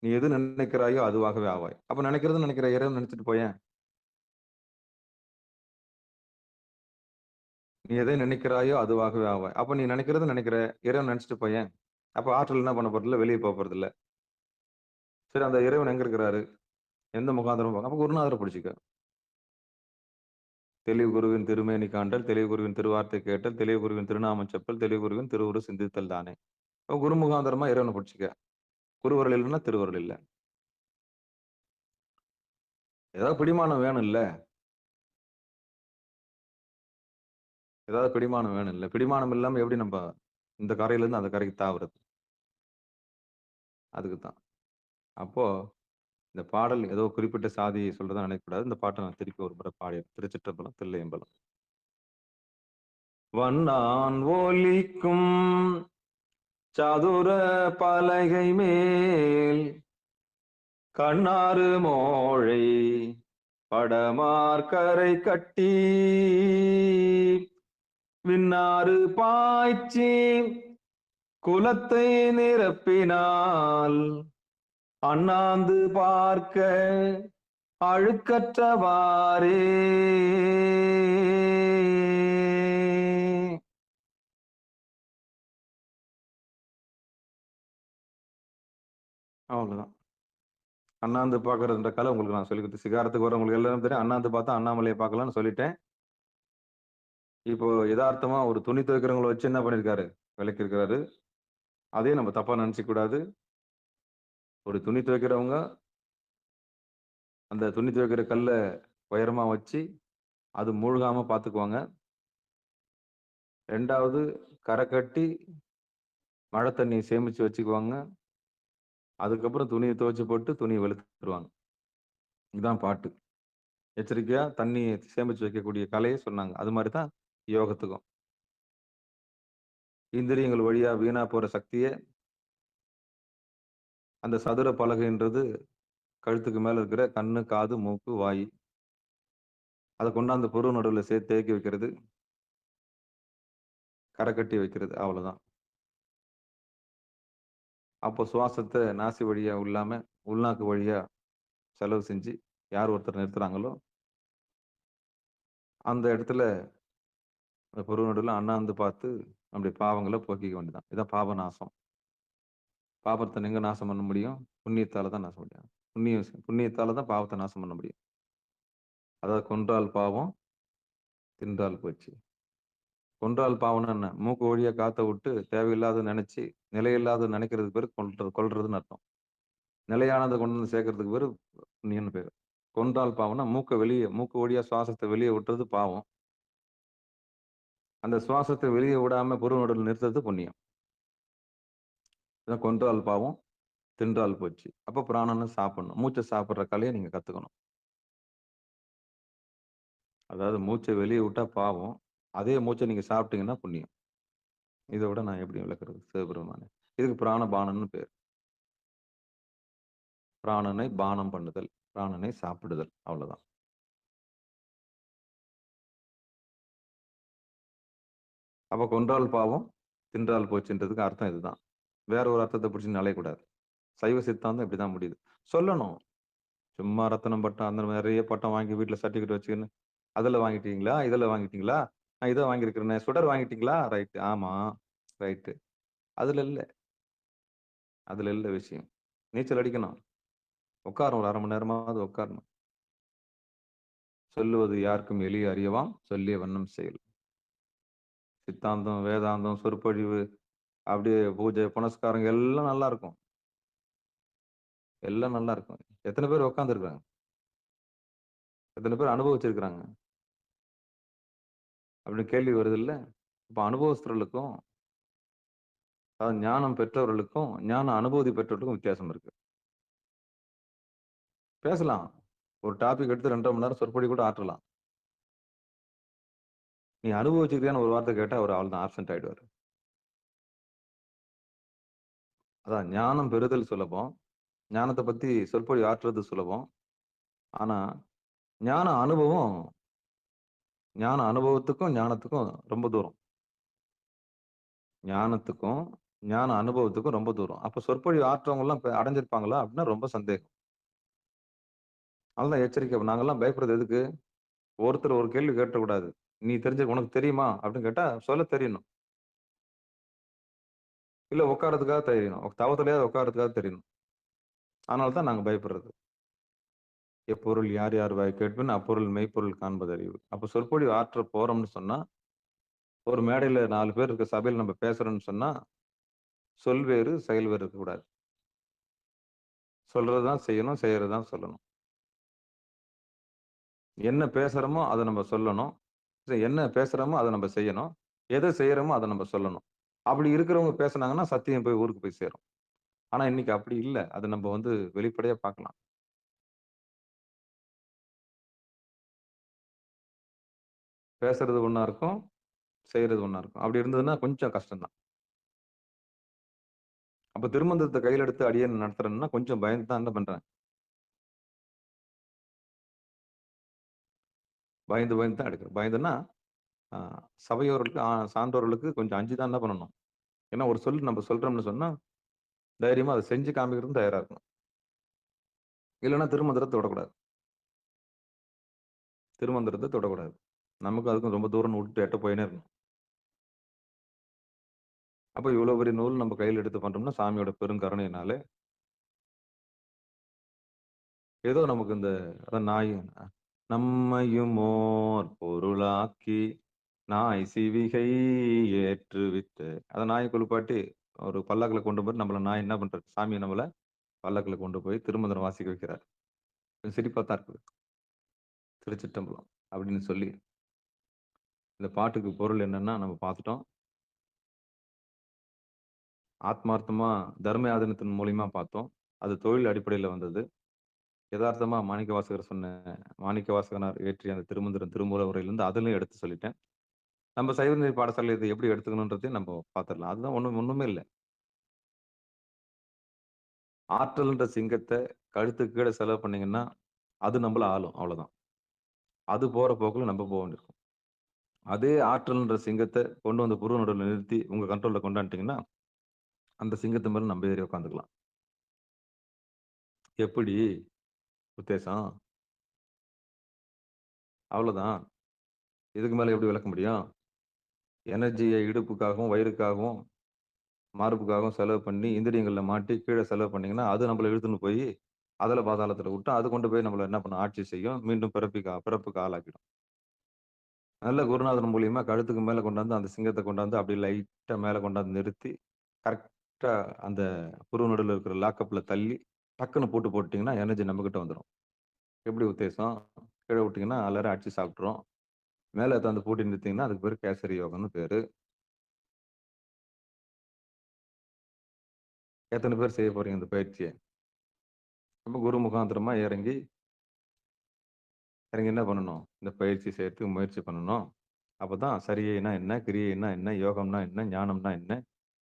நீ எது நினைக்கிறாயோ அதுவாகவே ஆவாய். அப்ப நினைக்கிற இறைவன் நினைச்சிட்டு போயேன். நீ எதை நினைக்கிறாயோ அதுவாகவே ஆவாய். அப்ப நீ நினைக்கிறத நினைக்கிற, இறைவன் நினைச்சிட்டு போயேன். அப்ப ஆற்றல் என்ன பண்ண போறதில்ல, வெளியே போக போறதில்ல. சரி, அந்த இறைவன் எங்க இருக்கிறாரு? எந்த முகாந்திரம்? அப்ப குருநாதரை பிடிச்சிக்க. தெளிவு குருவின் திருமேனி காண்டல், தெளிவு குருவின் திருவார்த்தை கேட்டல், தெளிவு குருவின் திருநாமம் செப்பல், தெளிவு குருவின் திருவுரு சிந்தித்தல் தானே. அப்ப குரு முகாந்திரமா இறைவனை பிடிச்சிக்க. குருவருள் இல்லைன்னா திருவருள் இல்ல. ஏதாவது பிடிமானம் வேணும் இல்ல? ஏதாவது பிடிமானம் வேணும் இல்ல? பிடிமானம் இல்லாம எப்படி நம்ம இந்த கரையில இருந்து அந்த கரைக்கு தாவுறது? அதுக்குத்தான். அப்போ இந்த பாடல் ஏதோ குறிப்பிட்ட சாதியை சொல்றதா நினைக்கக்கூடாது. இந்த பாட்டை நான் திருப்பி ஒரு முறை பாடி திருச்சிற்றம்பலம், தில்லையம்பலம். வண்ணான் ஒலிக்கும் சதுர பலகை மேல் கண்ணாறு மோழை படமார்கரை கட்டி விண்ணாறு பாய்ச்சி குலத்தை நிரப்பினால் அண்ணாந்து பார்க்க அழுக்கற்றவாறே. அவ்வளவுதான். அண்ணாந்து பாக்குறதுன்ற கலை உங்களுக்கு நான் சொல்லி கொடுத்து, சிகாரத்துக்கு வர உங்களுக்கு எல்லாரும் தெரியும். அண்ணாந்து பார்த்தா அண்ணாமலையை பார்க்கலாம்னு சொல்லிட்டேன். இப்போ யதார்த்தமா ஒரு துணி துவைக்கிறவங்களை வச்சு என்ன பண்ணிருக்காரு, விளக்கி இருக்காரு. அதே நம்ம தப்பா நினைச்சிக்க கூடாது. ஒரு துணி துவைக்கிறவங்க அந்த துணி துவைக்கிற கல்ல உயரமா வச்சு அது மூழ்காம பாத்துக்குவாங்க. 2வது கரை கட்டி மழை தண்ணியை சேமிச்சு வச்சுக்குவாங்க. அதுக்கப்புறம் துணியை துவைச்சு போட்டு துணியை வெளுத்துருவாங்க. இதுதான் பாட்டு. எச்சரிக்கையா தண்ணியை சேமிச்சு வைக்கக்கூடிய கலையை சொன்னாங்க. அது மாதிரிதான் யோகத்துக்கும். இந்திரியங்கள் வழியா வீணா போற சக்தியை அந்த சதுர பலகைன்றது கழுத்துக்கு மேல இருக்கிற கண்ணு, காது, மூக்கு, வாய், அதை கொண்டாந்து பொருள் நடுவில் சேர்த்து தேக்கி வைக்கிறது, கரை கட்டி வைக்கிறது. அவ்வளவுதான். அப்போ சுவாசத்தை நாசி வழியா இல்லாம உள்நாக்கு வழியா செலவு செஞ்சு யார் ஒருத்தர் நிறுத்துறாங்களோ அந்த இடத்துல அந்த பொருள் நடுவில் அண்ணாந்து பார்த்து நம்முடைய பாவங்களை போக்கிக்க வேண்டியதான். இதான் பாப நாசம். பாபத்தை எங்க நாசம் பண்ண முடியும்? புண்ணியத்தால தான் நாசம் முடியும். புண்ணியத்தால தான் பாவத்தை நாசம் பண்ண முடியும். அதாவது கொன்றால் பாவம், தின்றால் போச்சு. கொன்றால் பாவம்னா என்ன? மூக்கு வழியா காத்த விட்டு தேவையில்லாத நினைச்சு நிலையில்லாத நினைக்கிறதுக்கு பேர் கொல்றதுன்னு அர்த்தம். நிலையானதை கொண்டு வந்து சேர்க்கறதுக்கு பேர் புண்ணியம்னு பேர். கொன்றால் பாவம்னா மூக்கு வழியா சுவாசத்தை வெளியே விட்டுறது பாவம். அந்த சுவாசத்தை வெளியே விடாம பொருள் நடுவில் நிறுத்துறது புண்ணியம். கொன்றால் பாவம், தின்றால் போச்சு. அப்ப பிராணனை சாப்பிடணும். மூச்சை சாப்பிடுற கலையை நீங்க கத்துக்கணும். அதாவது மூச்சை வெளியே விட்டா பாவம், அதே மூச்சை நீங்க சாப்பிட்டீங்கன்னா புண்ணியம். இதை விட நான் எப்படி விளக்குறது சிவபெருமானே? இதுக்கு பிராண பானம்னு பேர். பிராணனை பானம் பண்ணுதல், பிராணனை சாப்பிடுதல். அவ்வளவுதான். அப்ப கொன்றால் பாவம், தின்றால் போச்சுன்றதுக்கு அர்த்தம் இதுதான். வேற ஒரு அர்த்தத்தை பிடிச்சி நலையக்கூடாது. சைவ சித்தாந்தம் இப்படிதான் முடியுது. சொல்லணும். சும்மா ரத்தனம் பட்டம் அந்த நிறைய பட்டம் வாங்கி வீட்டுல சர்டிபிகேட் வச்சுக்கின்னு அதுல வாங்கிட்டீங்களா, இதுல வாங்கிட்டீங்களா, நான் இதை வாங்கியிருக்கிறேன், சுடர் வாங்கிட்டீங்களா, ரைட்டு, ஆமா ரைட்டு. அதுல இல்ல விஷயம். நீச்சல் அடிக்கணும், உட்காரணும், ஒரு 1/2 மணி நேரமாவது உட்காரணும். சொல்லுவது யாருக்கும் எளிய அறியவாம், சொல்லிய வண்ணம் செயல். சித்தாந்தம், வேதாந்தம், சொற்பொழிவு, அப்படியே பூஜை புனஸ்காரங்க எல்லாம் நல்லா இருக்கும். எல்லாம் நல்லா இருக்கும். எத்தனை பேர் உட்காந்துருக்காங்க? எத்தனை பேர் அனுபவிச்சிருக்கிறாங்க அப்படின்னு கேள்வி வருது இல்ல? இப்ப அனுபவஸ்தர்களுக்கும் அதாவது ஞானம் பெற்றவர்களுக்கும் ஞான அனுபூதி பெற்றவர்களுக்கும் வித்தியாசம் இருக்கு. பேசலாம், ஒரு டாபிக் எடுத்து 2.5 மணி நேரம் சொற்பொழி கூட ஆற்றலாம். நீ அனுபவிச்சிருக்கியான்னு ஒரு வார்த்தை கேட்டா அவர் அவள் தான் ஆப்சென்ட் ஆயிடுவாரு. அதான் ஞானம் பெறுதல் சுலபம், ஞானத்தை பத்தி சொற்பொழி ஆற்றுறது சுலபம். ஆனா ஞான அனுபவத்துக்கும் ஞானத்துக்கும் ரொம்ப தூரம். ஞானத்துக்கும் ஞான அனுபவத்துக்கும் ரொம்ப தூரம். அப்ப சொற்பொழி ஆற்றவங்க எல்லாம் அடைஞ்சிருப்பாங்களா அப்படின்னா ரொம்ப சந்தேகம். அதெல்லாம் எச்சரிக்கை. நாங்கெல்லாம் பயப்படுறது எதுக்கு? ஒருத்தர் ஒரு கேள்வி கேட்டக்கூடாது. நீ உனக்கு தெரியுமா அப்படின்னு கேட்டா சொல்ல தெரியணும். இல்ல உட்கார்றதுக்காக தெரியணும். தவத்திலேயே உட்கார்றதுக்காக தெரியணும். அதனால தான் நாங்க பயப்படுறது. எப்பொருள் யார் யார் வாய் கேட்பின் அப்பொருள் மெய்ப்பொருள் காண்பது அறிவு. அப்ப சொற்பொழிவு ஆற்ற போறோம்னு சொன்னா, ஒரு மேடையில 4 பேர் இருக்க சபையில நம்ம பேசுறோம்னு சொன்னா, சொல் வேறு, செயல் வேறு இருக்கக்கூடாது. சொல்றது தான் செய்யணும், செய்யறது தான் சொல்லணும். என்ன பேசுறோமோ அத நம்ம சொல்லணும். என்ன பேசுறோமோ அத நம்ம செய்யணும். எத செய்யறோமோ அத நம்ம சொல்லணும். அப்படி இருக்கிறவங்க பேசுனாங்கன்னா, சத்தியம் போய் ஊருக்கு போய் சேரும். ஆனா இன்னைக்கு அப்படி இல்ல. அத நம்ம வெளிப்படையா பார்க்கலாம். பேசுறது ஒண்ணா இருக்கும், செய்றது ஒண்ணா இருக்கும். அப்படி இருந்ததுன்னா கொஞ்சம் கஷ்டம் தான். அப்ப திருமந்திரத்த கையில எடுத்து அடியேன் நடத்துறேன்னா, கொஞ்சம் பயந்து தான் என்ன பண்றேன். பயந்து பயந்து தான் எடுக்கிறேன். பயந்துன்னா, அ சபையோர்களுக்கு, சான்றோர்களுக்கு கொஞ்சம் அஞ்சி தான் என்ன பண்ணணும். ஏன்னா ஒரு சொல் நம்ம சொல்றோம்னு சொன்னா, தைரியமா அத செஞ்சு காமிக்கிறதுக்கும் தயாரா இருக்கணும். இல்லன்னா திருமந்திரத்த தொடக்கூடாது. திருமந்திரத்த தொடக்கூடாது. நமக்கும் அதுக்கும் ரொம்ப தூரம் விட்டு எட்ட போயின்னே இருக்கணும். அப்ப இவ்வளவு பெரிய நூல் நம்ம கையில எடுத்து பண்றோம்னா, சாமியோட பெருங்கருணையினாலே, ஏதோ நமக்கு இந்த அதான் நாய் நம்மையும் ஓர் பொருளாக்கி நாய் சிவிகை ஏற்றுவித்து அத நாய் குளிப்பாட்டி ஒரு பல்லாக்குல கொண்டு போய் நம்மள நாய் என்ன பண்றது? சாமி நம்மள பல்லக்குல கொண்டு போய் திருமந்திரம் வாசிக்க வைக்கிறார். கொஞ்சம் சிரிப்பா தான் இருக்குது. திருச்சிற்றம்பலம் அப்படின்னு சொல்லி, இந்த பாட்டுக்கு பொருள் என்னன்னா நம்ம பார்த்துட்டோம். ஆத்மார்த்தமா தர்ம யாதனத்தின் மூலியமா பார்த்தோம். அது தொழில் அடிப்படையில வந்தது. எதார்த்தமா மாணிக்கவாசகர் மாணிக்கவாசகனார் இயற்றிய அந்த திருமந்திரம் திருமூல உரையிலிருந்து அதிலயும் எடுத்து சொல்லிட்டேன். நம்ம சைவநெறி பாடசாலையில இத எப்படி எடுத்துக்கணும்ன்றதையும் நம்ம பார்த்துடலாம். அதுதான் ஒண்ணுமே இல்ல. ஆற்றல்ன்ற சிங்கத்த கழுத்துக்கு கீழ செலவு பண்ணீங்கன்னா, அது நம்மள ஆளும். அவ்வளவுதான். அது போற போக்குல நம்ம போ வேண்டியிருக்கும். அதே ஆற்றல்ன்ற சிங்கத்த கொண்டு வந்து புருவ நடுவுல நிறுத்தி உங்க கண்ட்ரோல்ல கொண்டாந்துட்டீங்கன்னா, அந்த சிங்கத்து மேல நம்ம ஏறி உட்காந்துக்கலாம். எப்படி உத்தேசம்? அவ்வளவுதான். இதுக்கு மேல எப்படி விளக்க முடியும்? எனர்ஜிய இடுப்புக்காகவும், வயிறுக்காகவும், மார்புக்காகவும் செலவு பண்ணி, இந்திரியங்கள்ல மாட்டி கீழ செலவு பண்ணீங்கன்னா, அது நம்மள இழுத்துன்னு போயி, அதல பாதாளத்துல விட்டு, அது கொண்டு போய் நம்மள என்ன பண்ணும்? ஆட்சி செய்யும். மீண்டும் பிறப்புக்கு ஆளாக்கிடும். நல்ல குருநாதர் மூலியமா கழுத்துக்கு மேல கொண்டாந்து, அந்த சிங்கத்த கொண்டாந்து அப்படியே லைட்டா மேல கொண்டாந்து நிறுத்தி, கரெக்ட்டா அந்த புருவ நடுவுல இருக்கிற லாக்கப்ல தள்ளி, டக்குன்னு பூட்டு போட்டுட்டீங்கன்னா, எனர்ஜி நம்மகிட்ட வந்துரும். எப்படி உத்தேசம்? கீழ விட்டீங்கன்னா, எல்லாரும் அடிச்சு சாப்பிட்டுரும். மேல எடுத்தாந்து பூட்டி நிறுத்தீங்கன்னா, அதுக்கு பேரு கேசரி யோகம்ன்னு பேரு. எத்தன பேர் செய்ய போறீங்க இந்த பயிற்சிய? அப்ப குரு முகாந்திரமா இறங்கி என்ன பண்ணணும்? இந்த பயிற்சி செய்யறதுக்கு முயற்சி பண்ணணும். அப்பதான் சரிகைனா என்ன? கிரியைனா என்ன? யோகம்னா என்ன? ஞானம்னா என்ன?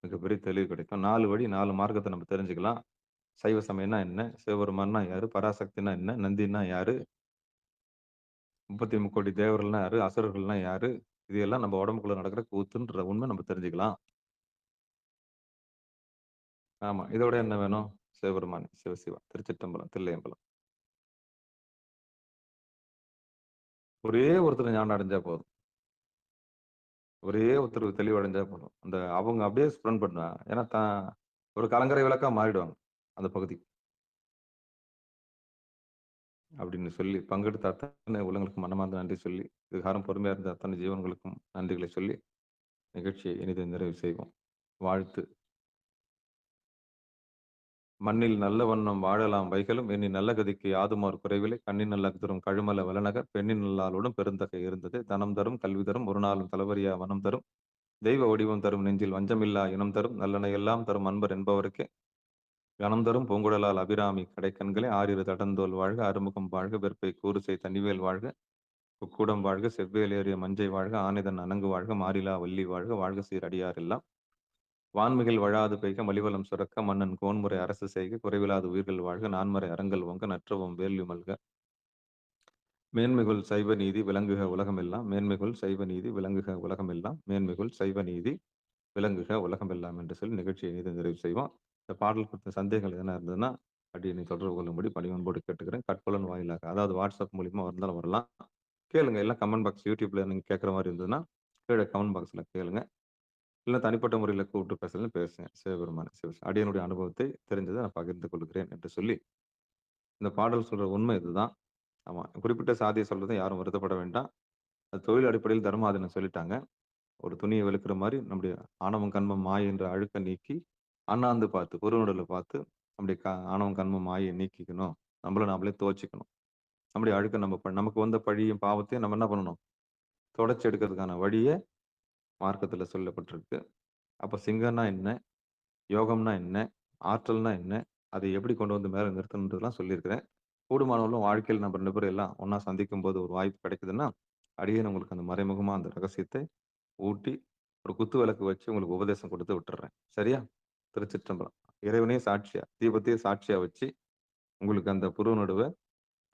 மிகப்பெரிய தெளிவு கிடைக்கும். 4 வழி, 4 மார்க்கத்த நம்ம தெரிஞ்சுக்கலாம். சைவ சமயம்னா என்ன? சிவபெருமான்னா யாரு? பராசக்தினா என்ன? நந்தின்னா யாரு? 33 தேவர்கள்னா யாரு? அசுரர்கள்னா யாரு? இது எல்லாம் நம்ம உடம்புக்குள்ள நடக்கிற கூத்துன்ற உண்மை நம்ம தெரிஞ்சுக்கலாம். ஆமா. இதோட என்ன வேணும்? சிவபெருமான், சிவசிவா, திருச்சிற்றம்பலம், தில்லையம்பலம். ஒரே ஒருத்தர் ஞானம் அடைஞ்சா போதும். ஒரே ஒருத்தர் தெளிவடைஞ்சா போதும். அவங்க அப்படியே ஸ்ப்ரெண்ட் பண்ணுவாங்க. ஏன்னா ஒரு கலங்கரை விளக்கா மாறிடுவாங்க. அந்த பகுதி. அப்படின்னு சொல்லி பங்கெடுத்த அத்தனை உள்ளங்களுக்கு மனமார்ந்த நன்றி சொல்லி, இதுகாரம் பொறுமையா இருந்த அத்தனை ஜீவன்களுக்கும் நன்றிகளை சொல்லி, நிகழ்ச்சியை இனிதை நிறைவு செய்வோம். வாழ்த்து. மண்ணில் நல்ல வண்ணம் வாழலாம் வைகளும் எண்ணி நல்ல கதிக்கு யாதுமார் குறைவில்லை கண்ணின் நல்ல தரும் கழுமல வளநகர் பெண்ணின் நல்லாளுடன் பெருந்தகை இருந்தது தனம் தரும் கல்வி தரும் ஒரு நாளும் தலைவரியா வனம் தரும் தெய்வ வடிவம் தரும் நெஞ்சில் வஞ்சமில்லா இனம் தரும் நல்லன எல்லாம் தரும் அன்பர் என்பவருக்கே கணம் தரும் பூங்குழலால் அபிராமி கடைக்கண்களே ஆறிரு தடந்தோல் வாழ்க அறுமுகம் வாழ்க வெற்பை கூறுசை தனிவேல் வாழ்க குக்கூடம் வாழ்க செவ்வேல் ஏறிய மஞ்சை வாழ்க ஆனைதன் அணங்கு வாழ்க மாறிலா வள்ளி வாழ்க வாழ்க சீர் அடியார் எல்லாம் வான்மிகள் வழாது பெய்க மலிவலம் சுரக்க மன்னன் கோன்முறை அரசு செய்க குறைவிலாத உயிர்கள் வாழ்க நான்மறை அறங்கள் ஓங்க நற்றவம் வேள்வி மல்க மேன்மிகுள் சைவ நீதி விளங்குக உலகமெல்லாம் மேன்மிகுள் சைவ நீதி விளங்குக உலகமெல்லாம் மேன்மிகுள் சைவ நீதி விளங்குக உலகமெல்லாம் என்று சொல்லி நிகழ்ச்சியை நிறைவு செய்வோம். இந்த பாடல் குறித்த சந்தேகங்கள் எதனா இருந்ததுன்னா அப்படி நீ தொடர்பு கொள்ளும்படி பணிவன்போடு கேட்டுக்கிறேன். கட்புலன் வாயிலாக அதாவது வாட்ஸ்அப் மூலியமா இருந்தாலும் வரலாம். கேளுங்க. எல்லாம் கமெண்ட் பாக்ஸ் யூடியூப்ல நீங்க கேட்குற மாரி இருந்ததுன்னா, கீழ கமெண்ட் பாக்ஸ்ல கேளுங்க. இல்ல தனிப்பட்ட முறையில கூப்பிட்டு பேசுறதுன்னு பேசுங்க. சிவபெருமானே அடியனுடைய அனுபவத்தை தெரிஞ்சதை நான் பகிர்ந்து கொள்கிறேன் என்று சொல்லி, இந்த பாடல் சொல்ற உண்மை இதுதான். ஆமா. குறிப்பிட்ட சாதிய சொல்றத யாரும் வருத்தப்பட வேண்டாம். அது தொழில் அடிப்படையில் தர்மாதினம் சொல்லிட்டாங்க. ஒரு துணிய வெளுக்கிற மாரி நம்முடைய ஆணவம், கன்மம், மாயை என்ற அழுக்க நீக்கி, அண்ணாந்து பார்த்து, குறுநடுல பார்த்து, நம்முடைய ஆணவம், கன்மம், மாயை நீக்கிக்கணும். நம்மள நாமளே துவச்சுக்கணும். நம்முடைய அழுக்க நமக்கு வந்த பழியும், பாவத்தையும் நம்ம என்ன பண்ணணும்? தொடச்சு எடுக்கிறதுக்கான வழிய மார்க்கத்துல சொல்லப்பட்டிருக்கு. அப்ப சிங்கம்னா என்ன? யோகம்னா என்ன? ஆற்றல்னா என்ன? அதை எப்படி கொண்டு வந்து மேல நிறுத்தணுன்றதெல்லாம் சொல்லியிருக்கிறேன். கூடுமானவரைக்கும் வாழ்க்கையில நம்ம 2 பேரும் எல்லாம் ஒண்ணா சந்திக்கும்போது ஒரு வாய்ப்பு கிடைக்குதுன்னா, அடியேன் உங்களுக்கு அந்த மறைமுகமா அந்த ரகசியத்தை ஊட்டி, ஒரு குத்து விளக்கு வச்சு உங்களுக்கு உபதேசம் குடுத்து விட்டுர்றேன். சரியா? திருச்சிற்றம்பலம். இறைவனே சாட்சியா, தீபத்தையே சாட்சியா வச்சு, உங்களுக்கு அந்த புருவ நடுவ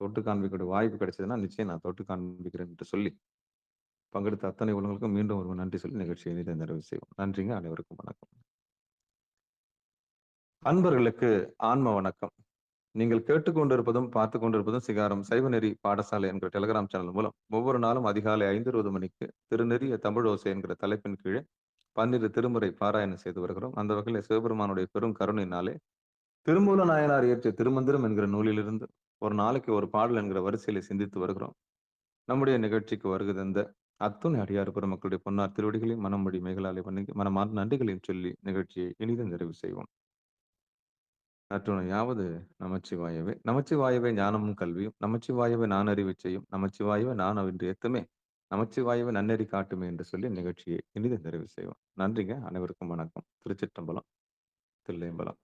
தொட்டு காண்பிக்கக்கூடிய வாய்ப்பு கிடைச்சதுன்னா, நிச்சயம் நான் தொட்டு காண்பிக்கிறேன் என்று சொல்லி, பங்கெடுத்த அத்தனை உள்ளங்களுக்கும் மீண்டும் ஒரு நன்றி சொல்லி நிகழ்ச்சியை இனிதே நிறைவு செய்வோம். நன்றிங்க. அனைவருக்கும் வணக்கம். அன்பர்களுக்கு ஆன்ம வணக்கம். நீங்கள் கேட்டுக்கொண்டிருப்பதும், பார்த்துக் கொண்டிருப்பதும் சிகாரம் சைவநெறி பாடசாலை என்கிற டெலிகிராம் சேனல் மூலம் ஒவ்வொரு நாளும் அதிகாலை 5:20 மணிக்கு திருநெறிய தமிழோசை என்கிற தலைப்பின் கீழே 12 திருமுறை பாராயணம் செய்து வருகிறோம். அந்த வகையில் சிவபெருமானுடைய பெரும் கருணையினாலே திருமூல நாயனார் இயற்றிய திருமந்திரம் என்கிற நூலிலிருந்து ஒரு நாளைக்கு ஒரு பாடல் என்கிற வரிசையில சிந்தித்து வருகிறோம். நம்முடைய நிகழ்ச்சிக்கு வருகை தந்த அத்துணை அடியார் பெருமக்களுடைய பொன்னார் திருவடிகளையும் மனமொழி மேகலாலை வணங்கி மனமார்ந்த நன்றிகளையும் சொல்லி நிகழ்ச்சியை இனிதே நிறைவு செய்வோம். நற்றுணையாவது நமச்சிவாயவே. நமச்சிவாயவே ஞானமும் கல்வியும், நமச்சிவாயவே நான் அறிவு செய்யும், நமச்சிவாயவே நான் அவின்று ஏத்துமே, நமச்சிவாயவே நன்னெறி காட்டுமே என்று சொல்லி நிகழ்ச்சியை இனிதே நிறைவு செய்வோம். நன்றிங்க. அனைவருக்கும் வணக்கம். திருச்சிற்றம்பலம், தில்லையம்பலம்.